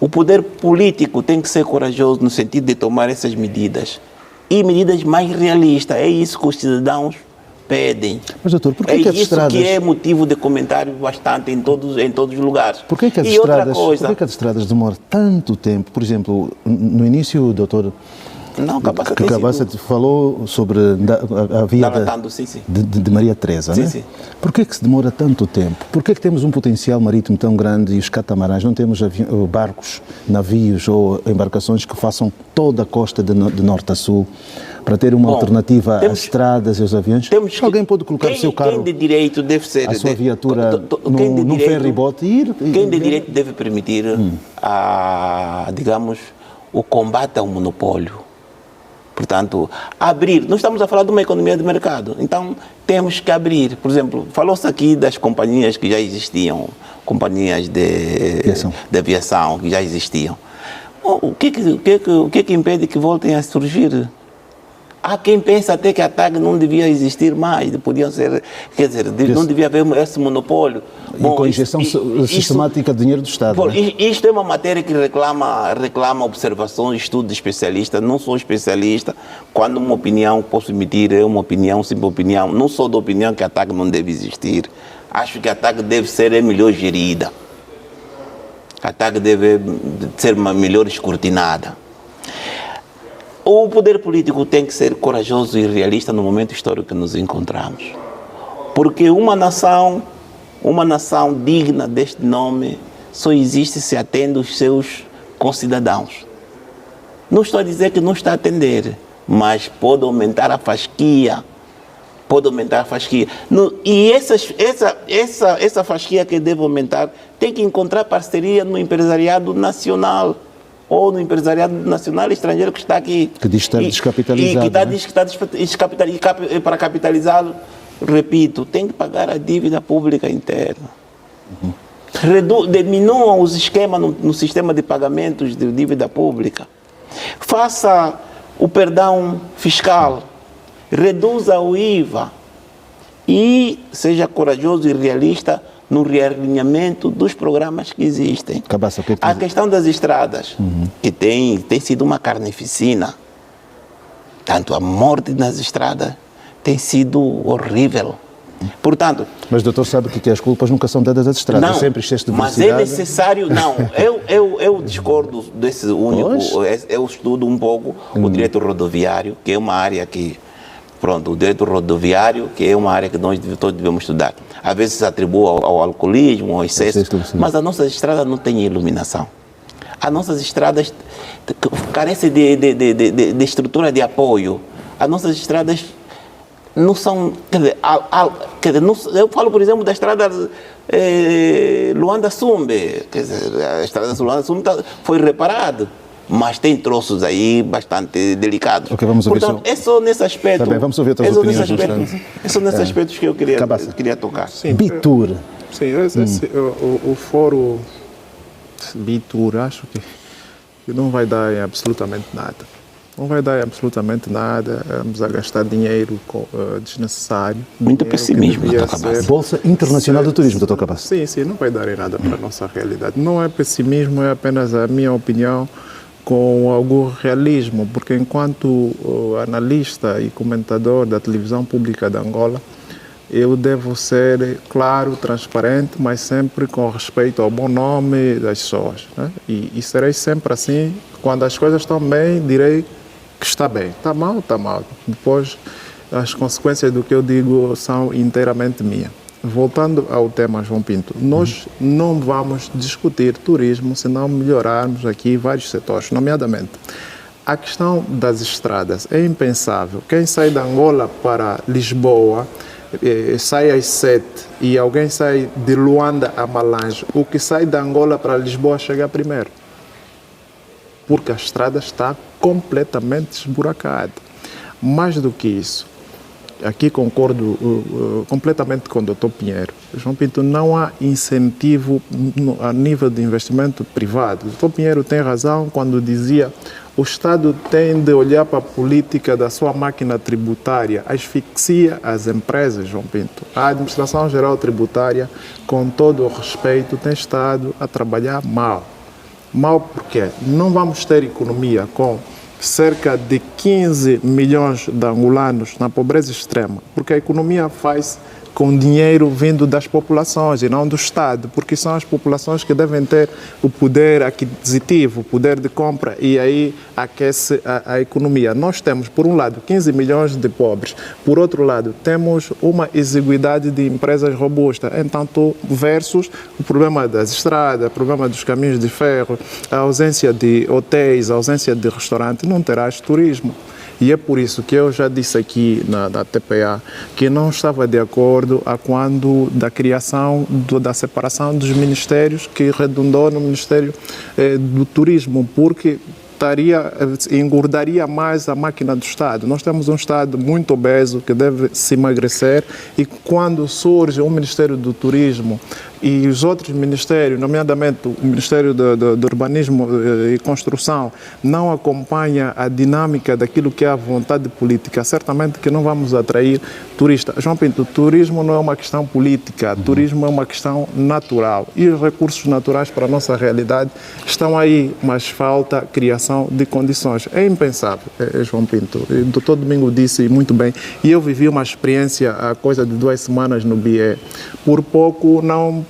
O poder político tem que ser corajoso no sentido de tomar essas medidas. E medidas mais realistas. É isso que os cidadãos pedem. Mas, doutor, por que as estradas... isso que é motivo de comentário bastante em todos os lugares. Por que as estradas demoram tanto tempo? Por exemplo, no início, doutor Cabaça falou sobre a via de Maria Teresa, sim, né? Sim. Por que se demora tanto tempo? Por que temos um potencial marítimo tão grande e os catamarãs não temos barcos, navios ou embarcações que façam toda a costa de norte a sul para ter uma alternativa às estradas e aos aviões? Alguém pode colocar o seu carro, quem de direito deve ser, a sua viatura num ferry-boat e ir? Quem de direito deve permitir, digamos, o combate ao monopólio. Portanto, abrir. Nós estamos a falar de uma economia de mercado, então temos que abrir. Por exemplo, falou-se aqui das companhias que já existiam, companhias de aviação que já existiam. O que que impede que voltem a surgir? Há quem pensa até que a TAG não devia existir mais, podiam ser, quer dizer, não devia haver esse monopólio. Bom, com injeção sistemática de dinheiro do Estado. Bom, né? Isto é uma matéria que reclama observações, estudo de especialista. Não sou especialista. Quando uma opinião posso emitir, é uma opinião, simples opinião. Não sou da opinião que a TAG não deve existir. Acho que a TAG deve ser melhor gerida. A TAG deve ser melhor escrutinada. O poder político tem que ser corajoso e realista no momento histórico que nos encontramos. Porque uma nação digna deste nome só existe se atende os seus concidadãos. Não estou a dizer que não está a atender, mas pode aumentar a fasquia. E essa fasquia que deve aumentar tem que encontrar parceria no empresariado nacional. Ou no empresariado nacional e estrangeiro que está aqui. Que diz estar descapitalizado. E que está descapitalizado. Para capitalizá-lo, repito, tem que pagar a dívida pública interna. Diminuam os esquemas no sistema de pagamentos de dívida pública. Faça o perdão fiscal, reduza o IVA e seja corajoso e realista no realinhamento dos programas que existem. Cabaça, a questão das estradas, que tem sido uma carnificina. Tanto a morte nas estradas tem sido horrível. Portanto... Mas o doutor sabe que as culpas nunca são dadas às estradas, não, sempre excesso de mas velocidade. é necessário... Não, eu discordo desse único... Eu estudo um pouco o direito rodoviário, que é uma área que... Pronto, o direito rodoviário, que é uma área que nós todos devemos estudar. Às vezes se atribui ao alcoolismo, ao excesso, mas as nossas estradas não têm iluminação. As nossas estradas carecem de estrutura de apoio. As nossas estradas não são... eu falo, por exemplo, da estrada Luanda-Sumbe. Quer dizer, a estrada Luanda-Sumbe foi reparada, mas tem troços aí bastante delicados. Ok, vamos ouvir. Portanto, é só nesse aspecto. Tá bem, vamos ouvir outras opiniões. É só nesses aspectos que eu queria tocar. Sim, Bitur. Sim, o fórum Bitur, acho que não vai dar em absolutamente nada. Não vai dar em absolutamente nada. Vamos a gastar dinheiro desnecessário. Muito pessimismo, doutor Cabaça. Bolsa Internacional do Turismo, doutor Cabaça. Sim, não vai dar em nada para a nossa realidade. Não é pessimismo, é apenas a minha opinião com algum realismo, porque enquanto analista e comentador da televisão pública de Angola, eu devo ser claro, transparente, mas sempre com respeito ao bom nome das pessoas, né? E serei sempre assim. Quando as coisas estão bem, direi que está bem. Está mal, está mal. Depois, as consequências do que eu digo são inteiramente minhas. Voltando ao tema, João Pinto, nós não vamos discutir turismo se não melhorarmos aqui vários setores, nomeadamente a questão das estradas. É impensável. Quem sai de Angola para Lisboa sai às 7 e alguém sai de Luanda a Malange. O que sai de Angola para Lisboa chega primeiro, porque a estrada está completamente esburacada. Mais do que isso, aqui concordo completamente com o Dr. Pinheiro. João Pinto, não há incentivo a nível de investimento privado. O Dr. Pinheiro tem razão quando dizia o Estado tem de olhar para a política da sua máquina tributária, asfixia as empresas, João Pinto. A Administração Geral Tributária, com todo o respeito, tem estado a trabalhar mal. Mal porque não vamos ter economia com cerca de 15 milhões de angolanos na pobreza extrema, porque a economia faz com dinheiro vindo das populações e não do Estado, porque são as populações que devem ter o poder aquisitivo, o poder de compra, e aí aquece a economia. Nós temos, por um lado, 15 milhões de pobres, por outro lado, temos uma exiguidade de empresas robustas. Então, versus o problema das estradas, o problema dos caminhos de ferro, a ausência de hotéis, a ausência de restaurantes, não terás turismo. E é por isso que eu já disse aqui na TPA que não estava de acordo a quando da criação da separação dos ministérios, que redundou no Ministério do Turismo, porque engordaria mais a máquina do Estado. Nós temos um Estado muito obeso que deve se emagrecer, e quando surge o Ministério do Turismo e os outros ministérios, nomeadamente o Ministério do Urbanismo e Construção, não acompanha a dinâmica daquilo que é a vontade política, certamente que não vamos atrair turistas. João Pinto, turismo não é uma questão política, turismo é uma questão natural. E os recursos naturais para a nossa realidade estão aí, mas falta criação de condições. É impensável, João Pinto. O doutor Domingo disse muito bem, e eu vivi uma experiência há coisa de 2 semanas no BIE. Por pouco não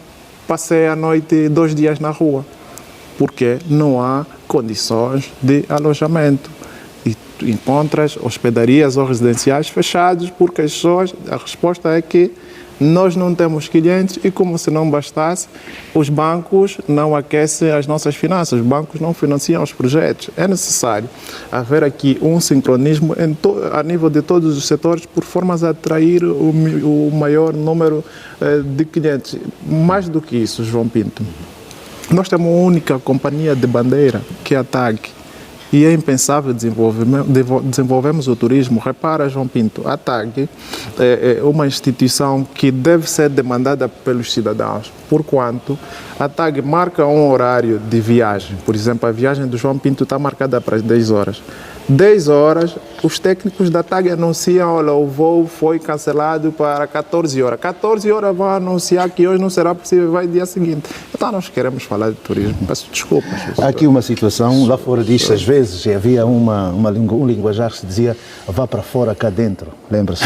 passei a noite 2 dias na rua, porque não há condições de alojamento. E tu encontras hospedarias ou residenciais fechados, porque as pessoas, a resposta é que nós não temos clientes, e como se não bastasse, os bancos não aquecem as nossas finanças, os bancos não financiam os projetos. É necessário haver aqui um sincronismo a nível de todos os setores, por formas a atrair o maior número de clientes. Mais do que isso, João Pinto, nós temos uma única companhia de bandeira, que é a TAG. e é impensável desenvolvermos o turismo. Repara, João Pinto, a TAG é uma instituição que deve ser demandada pelos cidadãos, porquanto a TAG marca um horário de viagem. Por exemplo, a viagem do João Pinto está marcada para as 10 horas. 10 horas, os técnicos da TAG anunciam, olha, o voo foi cancelado para 14 horas. 14 horas vão anunciar que hoje não será possível, vai dia seguinte. Então nós queremos falar de turismo, peço desculpas. Há aqui uma situação, lá fora disto, às vezes havia um linguajar que se dizia vá para fora, cá dentro. Lembra-se?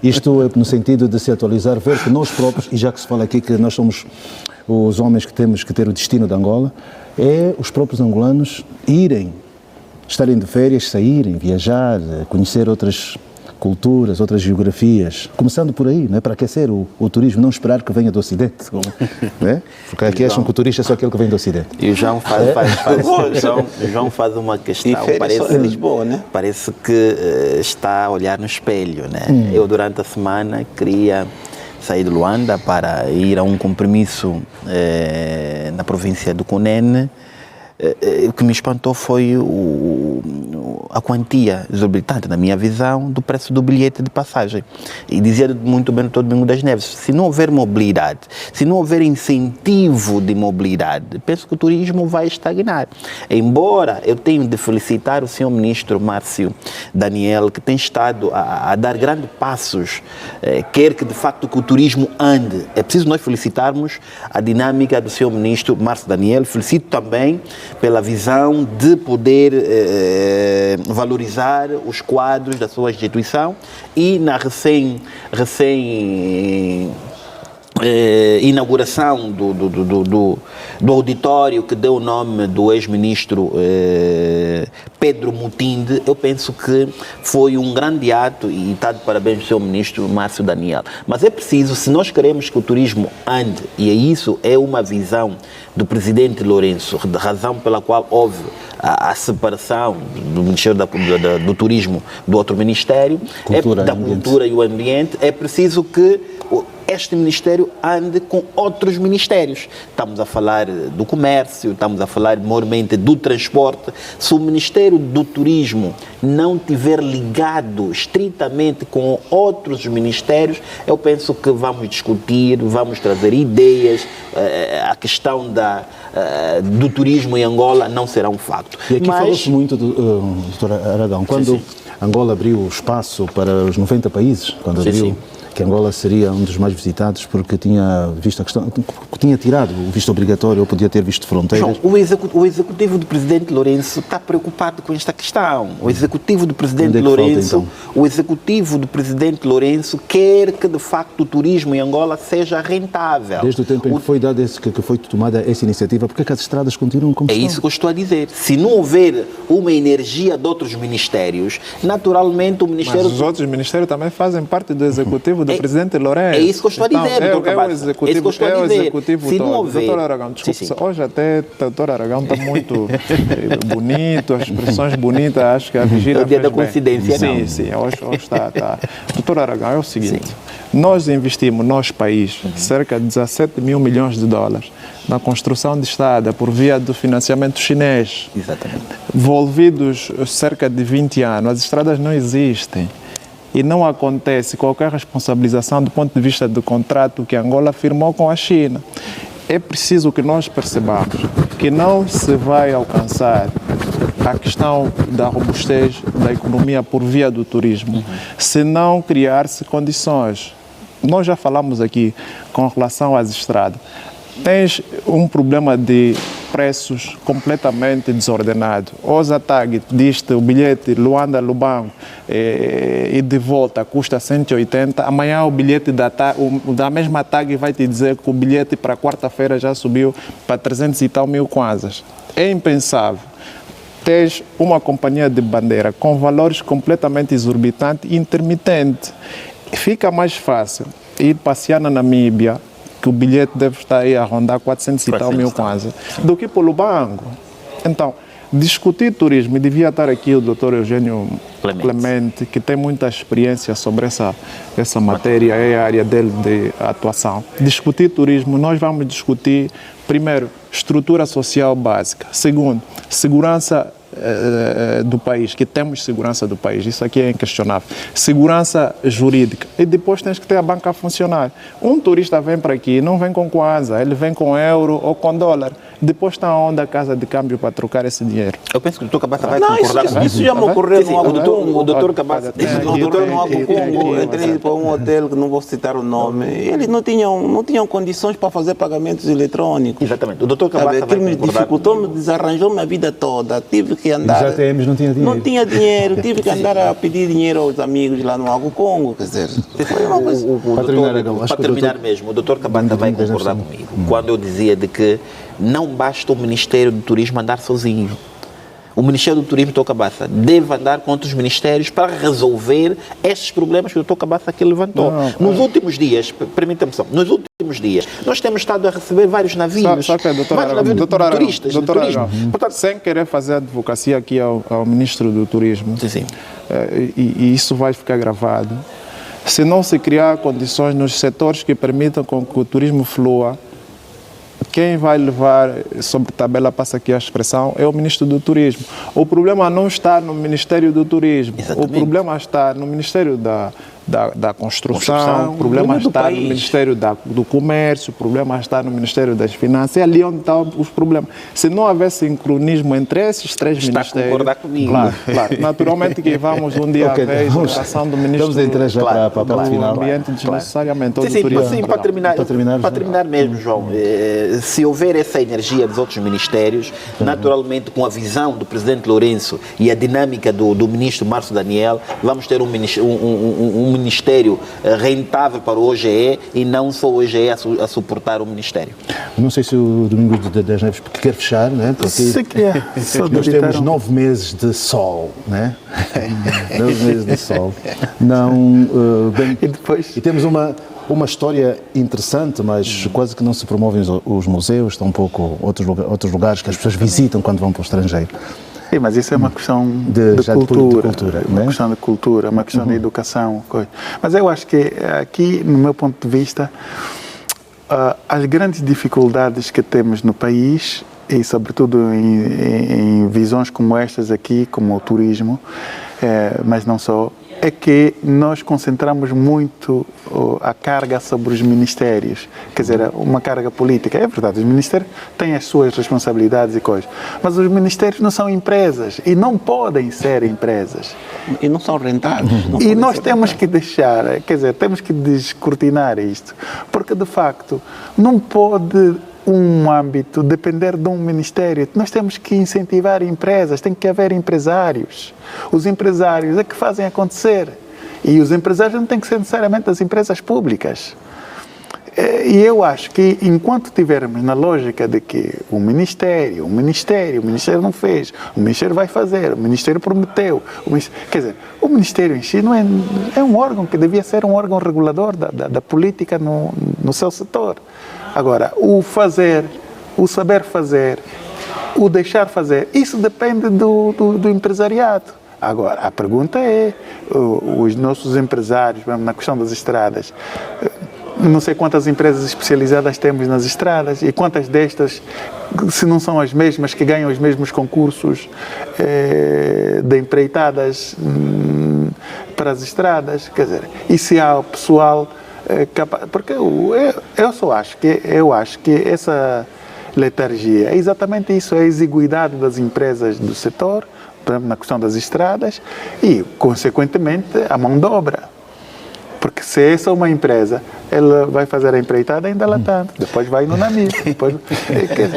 Isto é no sentido de se atualizar, ver que nós próprios, e já que se fala aqui que nós somos os homens que temos que ter o destino de Angola, é os próprios angolanos estarem de férias, saírem, viajar, conhecer outras culturas, outras geografias, começando por aí, não é? Para aquecer o turismo, não esperar que venha do Ocidente, não é? Porque aqui acham que o turista é só aquele que vem do Ocidente. E o João João faz uma questão, parece Lisboa, né? Parece que está a olhar no espelho, né? Eu durante a semana queria sair de Luanda para ir a um compromisso na província do Cunene. O que me espantou foi a quantia exorbitante, na minha visão, do preço do bilhete de passagem. E dizia muito bem o Dr. Domingo das Neves, se não houver mobilidade, se não houver incentivo de mobilidade, penso que o turismo vai estagnar. Embora eu tenha de felicitar o Sr. Ministro Márcio Daniel, que tem estado a dar grandes passos, quer que de facto que o turismo ande. É preciso nós felicitarmos a dinâmica do Sr. Ministro Márcio Daniel. Felicito também pela visão de poder valorizar os quadros da sua instituição, e na inauguração do auditório que deu o nome do ex-ministro Pedro Mutinde, eu penso que foi um grande ato e está de parabéns ao seu ministro Márcio Daniel. Mas é preciso, se nós queremos que o turismo ande, e isso é uma visão do presidente Lourenço, da razão pela qual houve a separação do Ministério do Turismo do outro Ministério, da Cultura e o Ambiente, é preciso que este Ministério ande com outros ministérios. Estamos a falar do comércio, estamos a falar maiormente do transporte. Se o Ministério do Turismo não estiver ligado estritamente com outros ministérios, eu penso que vamos discutir, vamos trazer ideias, a questão do turismo em Angola não será um facto. E aqui falou-se muito, Dr. Aragão, quando Angola abriu o espaço para os 90 países, quando abriu que Angola seria um dos mais visitados porque tinha visto a questão, tinha tirado o visto obrigatório ou podia ter visto fronteiras. João, o executivo do presidente Lourenço está preocupado com esta questão. O executivo do presidente Lourenço, o executivo do presidente Lourenço quer que de facto o turismo em Angola seja rentável. Desde o tempo em que foi dado que foi tomada essa iniciativa, porque as estradas continuam como estão? É isso que eu estou a dizer. Se não houver uma energia de outros ministérios, naturalmente o Ministério... Mas os outros ministérios também fazem parte do executivo do presidente Lourenço. É isso que eu estou a dizer, doutor É o executivo, Se não houver... Doutor Aragão, desculpe, hoje até o doutor Aragão está muito bonito, as expressões bonitas, acho que a vigília é o dia da coincidência, não? Sim, hoje está. Doutor Aragão, é o seguinte, nós investimos, nosso país, cerca de 17 mil milhões de dólares na construção de estrada por via do financiamento chinês. Exatamente. Envolvidos cerca de 20 anos, as estradas não existem. E não acontece qualquer responsabilização do ponto de vista do contrato que Angola firmou com a China. É preciso que nós percebamos que não se vai alcançar a questão da robustez da economia por via do turismo, se não criar-se condições. Nós já falamos aqui com relação às estradas. Tens um problema de preços completamente desordenado. Hoje a TAG diz-te o bilhete Luanda-Lubango e de volta custa 180, amanhã o bilhete da mesma TAG vai te dizer que o bilhete para quarta-feira já subiu para 300 e tal mil kwanzas. É impensável. Tens uma companhia de bandeira com valores completamente exorbitantes e intermitentes. Fica mais fácil ir passear na Namíbia, que o bilhete deve estar aí a rondar 400 e tal mil kwanzas, do que para o Lubango. Então, discutir turismo, e devia estar aqui o Dr. Eugênio Clemente, que tem muita experiência sobre essa matéria, é a área dele de atuação. Discutir turismo, nós vamos discutir, primeiro, estrutura social básica. Segundo, segurança do país, que temos segurança do país, isso aqui é inquestionável. Segurança jurídica. E depois tens que ter a banca a funcionar. Um turista vem para aqui, não vem com kwanza, ele vem com euro ou com dólar. Depois está onde a casa de câmbio para trocar esse dinheiro. Eu penso que o Dr. Cabassa vai concordar comigo. Isso já me ocorreu Sim, no o Dr. Cabassa. No doutor no Congo, entrei para um hotel que não vou citar o nome. Eles não tinham condições para fazer pagamentos eletrônicos. Exatamente. O Dr. Cabassa vai Aquilo me concordar dificultou, me desarranjou a vida toda. Tive que andar. Os ATMs não tinha dinheiro. Não tinha dinheiro. Tive que andar a pedir dinheiro aos amigos lá no Algo Congo. Quer dizer, foi uma coisa. Para terminar mesmo, o Dr. Cabassa vai concordar comigo quando eu dizia de que não basta o Ministério do Turismo andar sozinho. O Ministério do Turismo, Dr. Cabassa, deve andar com outros ministérios para resolver estes problemas que o Dr. Cabassa aqui levantou. Nos últimos dias, permita-me só, nos últimos dias, nós temos estado a receber vários navios, turistas. Portanto, sem querer fazer advocacia aqui ao Ministro do Turismo, Sim. E isso vai ficar gravado, se não se criar condições nos setores que permitam com que o turismo flua, quem vai levar sobre tabela, passa aqui a expressão, é o Ministro do Turismo. O problema não está no Ministério do Turismo. Exatamente. O problema está no Ministério da Construção, o problema está no Ministério do Comércio, o problema está no Ministério das Finanças. É ali onde estão os problemas. Se não houver sincronismo entre esses três ministérios... Está a concordar comigo. Claro. Naturalmente que vamos um dia ver a explicação do Ministro Vamos entrar já para a parte final. do Ambiente desnecessariamente. Ou do Sim, turismo. para terminar mesmo, João, se houver essa energia dos outros ministérios, naturalmente com a visão do Presidente Lourenço e a dinâmica do Ministro Márcio Daniel, vamos ter um Ministério rentável para o OGE e não só o OGE a suportar o Ministério. Não sei se o Domingos das Neves quer fechar, né? Porque nós temos 9 meses de sol, né? 9 meses de sol. E temos uma história interessante, mas quase que não se promovem os museus, estão um pouco outros lugares que as pessoas visitam quando vão para o estrangeiro. Sim, mas isso é uma questão de cultura, uma questão de cultura, uma questão de educação. Coisa. Mas eu acho que aqui, no meu ponto de vista, as grandes dificuldades que temos no país, e sobretudo em visões como estas aqui, como o turismo, mas não só, é que nós concentramos muito a carga sobre os ministérios, quer dizer, uma carga política. É verdade, os ministérios têm as suas responsabilidades e coisas, mas os ministérios não são empresas e não podem ser empresas. E não são rentáveis. E nós temos que deixar, quer dizer, temos que descortinar isto, porque de facto não pode um âmbito depender de um ministério. Nós temos que incentivar empresas, tem que haver empresários. Os empresários é que fazem acontecer. E os empresários não têm que ser necessariamente as empresas públicas. E eu acho que enquanto tivermos na lógica de que o Ministério não fez, o Ministério vai fazer, o Ministério prometeu, quer dizer, o Ministério em si não é um órgão que devia ser um órgão regulador da política no seu setor. Agora, o fazer, o saber fazer, o deixar fazer, isso depende do empresariado. Agora, a pergunta é, os nossos empresários, mesmo na questão das estradas, não sei quantas empresas especializadas temos nas estradas e quantas destas, se não são as mesmas, que ganham os mesmos concursos de empreitadas para as estradas, quer dizer, e se há pessoal capaz, porque eu acho que essa letargia é exatamente isso, é a exiguidade das empresas do setor, por exemplo, na questão das estradas e, consequentemente, a mão de obra. Porque se essa é uma empresa, ela vai fazer a empreitada ainda lá tanto, depois vai no navio.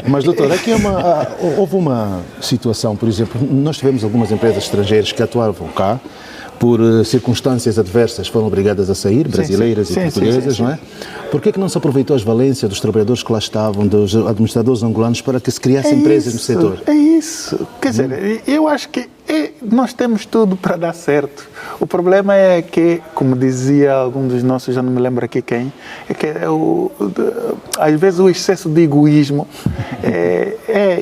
Mas, doutor, aqui houve uma situação, por exemplo, nós tivemos algumas empresas estrangeiras que atuavam cá, por circunstâncias adversas foram obrigadas a sair, brasileiras e portuguesas, não é? Por que não se aproveitou as valências dos trabalhadores que lá estavam, dos administradores angolanos, para que se criassem empresas no setor? É isso. Quer dizer, eu acho que E nós temos tudo para dar certo. O problema é que, como dizia algum dos nossos, já não me lembro aqui quem, é que às vezes o excesso de egoísmo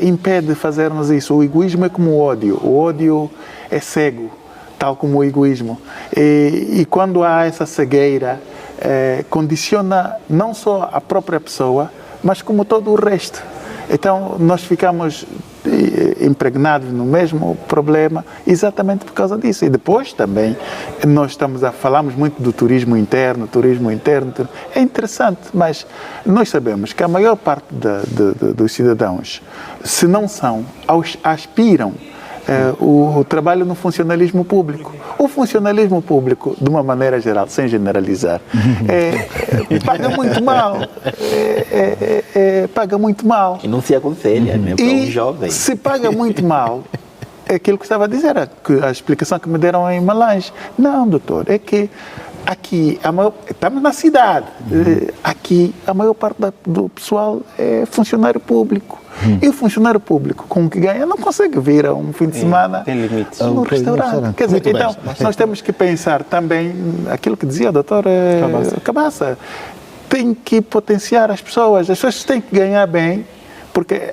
impede de fazermos isso. O egoísmo é como o ódio. O ódio é cego, tal como o egoísmo. E quando há essa cegueira, condiciona não só a própria pessoa, mas como todo o resto. Então, nós ficamos impregnados no mesmo problema exatamente por causa disso. E depois também nós falamos muito do turismo interno. É interessante, mas nós sabemos que a maior parte dos cidadãos, se não são, aspiram o trabalho no funcionalismo público. O funcionalismo público, de uma maneira geral, sem generalizar, paga muito mal. Paga muito mal. E não se aconselha, né, para um jovem. Se paga muito mal, é aquilo que estava a dizer, a explicação que me deram em Malange. Não, doutor, é que aqui, estamos na cidade, aqui a maior parte do pessoal é funcionário público. E o funcionário público, com o que ganha, não consegue vir a um fim de semana no restaurante. Quer dizer, então, nós temos que pensar também aquilo que dizia o doutor Cabaça. Tem que potenciar as pessoas têm que ganhar bem, porque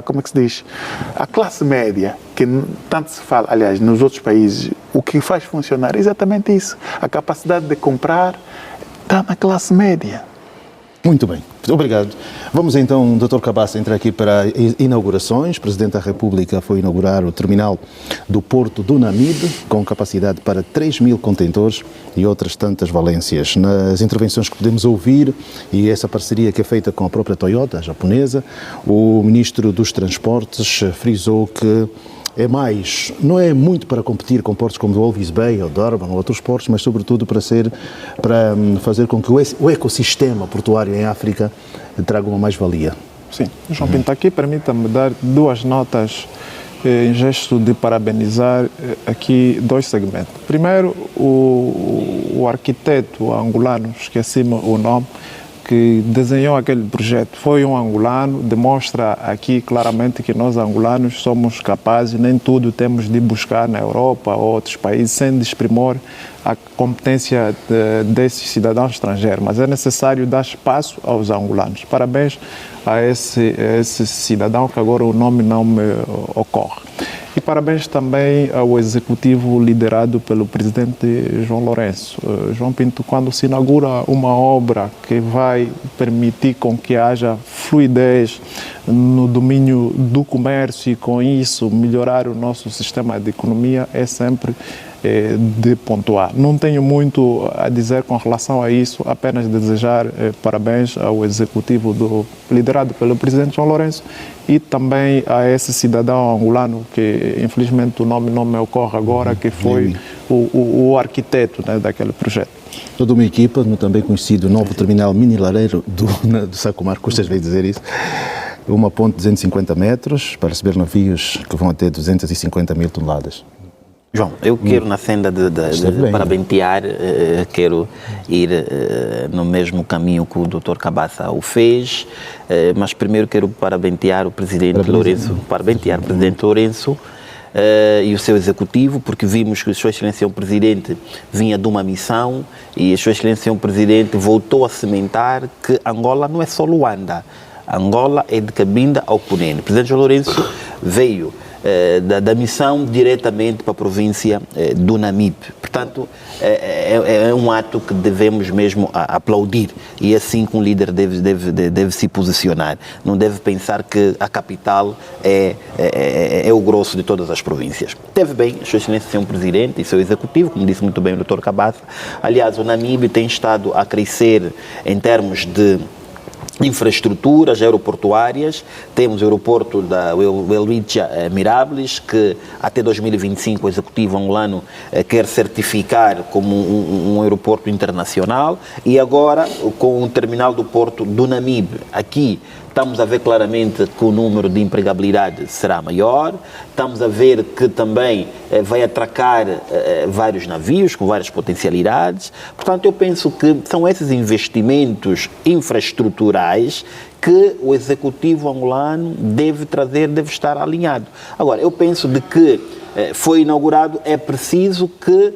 como é que se diz? A classe média, que tanto se fala, aliás, nos outros países, o que faz funcionar é exatamente isso. A capacidade de comprar está na classe média. Muito bem, obrigado. Vamos então, Dr. Cabaça, entrar aqui para inaugurações. O Presidente da República foi inaugurar o terminal do Porto do Namibe, com capacidade para 3.000 contentores e outras tantas valências. Nas intervenções que podemos ouvir, e essa parceria que é feita com a própria Toyota, a japonesa, o Ministro dos Transportes frisou que não é muito para competir com portos como o Walvis Bay ou Durban ou outros portos, mas sobretudo para fazer com que o ecossistema portuário em África traga uma mais-valia. Sim, João Pinto, aqui permita-me dar duas notas em gesto de parabenizar aqui dois segmentos. Primeiro, o arquiteto angolano, esqueci-me o nome, que desenhou aquele projeto, foi um angolano, demonstra aqui claramente que nós angolanos somos capazes, nem tudo temos de buscar na Europa ou outros países, sem desprimor a competência desses cidadãos estrangeiros, mas é necessário dar espaço aos angolanos. Parabéns a esse cidadão, que agora o nome não me ocorre. E parabéns também ao executivo liderado pelo presidente João Lourenço. João Pinto, quando se inaugura uma obra que vai permitir com que haja fluidez no domínio do comércio e com isso melhorar o nosso sistema de economia, é sempre de pontuar. Não tenho muito a dizer com relação a isso, apenas desejar parabéns ao executivo liderado pelo presidente João Lourenço e também a esse cidadão angolano, que infelizmente o nome não me ocorre agora, que foi o arquiteto, né, daquele projeto. Toda uma equipa, no também conhecido novo terminal mini-lareiro do Sacomar, custas bem dizer isso, uma ponte de 250 metros para receber navios que vão até 250 mil toneladas. João, eu quero, na senda de parabentear, quero ir no mesmo caminho que o Dr. Cabaça o fez, mas primeiro quero parabentear o Presidente Lourenço, e o seu executivo, porque vimos que a Sua Excelência o Presidente vinha de uma missão e a Sua Excelência o Presidente voltou a cimentar que Angola não é só Luanda, Angola é de Cabinda ao Cunene. O Presidente João Lourenço veio da missão diretamente para a província do Namibe. Portanto, é um ato que devemos mesmo aplaudir, e assim que um líder deve se posicionar. Não deve pensar que a capital é o grosso de todas as províncias. Teve bem, a Sua Excelência, seu Presidente e seu Executivo, como disse muito bem o Dr. Cabaça. Aliás, o Namibe tem estado a crescer em termos de infraestruturas aeroportuárias. Temos o aeroporto da Welwitschia Mirables, que até 2025 o executivo angolano quer certificar como um aeroporto internacional, e agora com o terminal do Porto do Namibe. Aqui estamos a ver claramente que o número de empregabilidade será maior, estamos a ver que também vai atracar vários navios com várias potencialidades. Portanto, eu penso que são esses investimentos infraestruturais que o executivo angolano deve trazer, deve estar alinhado. Agora, eu penso de que foi inaugurado, é preciso que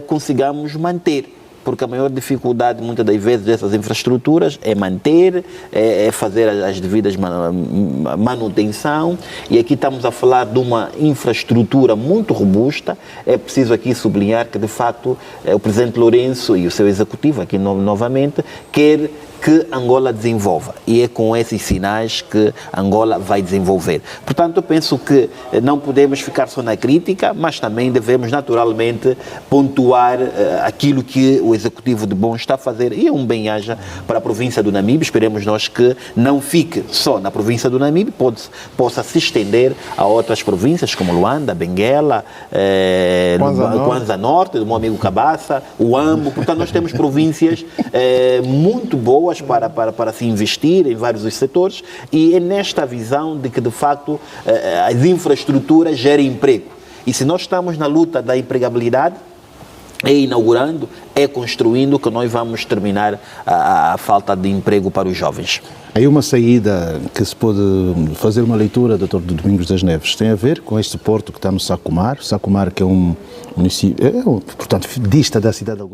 consigamos manter, porque a maior dificuldade, muitas das vezes, dessas infraestruturas é manter, é fazer as devidas manutenção, e aqui estamos a falar de uma infraestrutura muito robusta. É preciso aqui sublinhar que, de facto, o presidente Lourenço e o seu executivo, aqui novamente, quer que Angola desenvolva, e é com esses sinais que Angola vai desenvolver. Portanto, eu penso que não podemos ficar só na crítica, mas também devemos naturalmente pontuar aquilo que o Executivo de bom está a fazer, e é um bem-aja para a província do Namibe. Esperemos nós que não fique só na província do Namibe, possa se estender a outras províncias como Luanda, Benguela, Kwanza Norte, do meu amigo Cabaça, Uambo. Portanto, nós temos províncias muito boas para se investir em vários dos setores, e é nesta visão de que, de facto, as infraestruturas gerem emprego. E se nós estamos na luta da empregabilidade, é inaugurando, é construindo que nós vamos terminar a falta de emprego para os jovens. Aí uma saída que se pode fazer uma leitura, Dr. Domingos das Neves, tem a ver com este porto que está no Sacomar. Sacomar, que é um município, portanto, dista da cidade de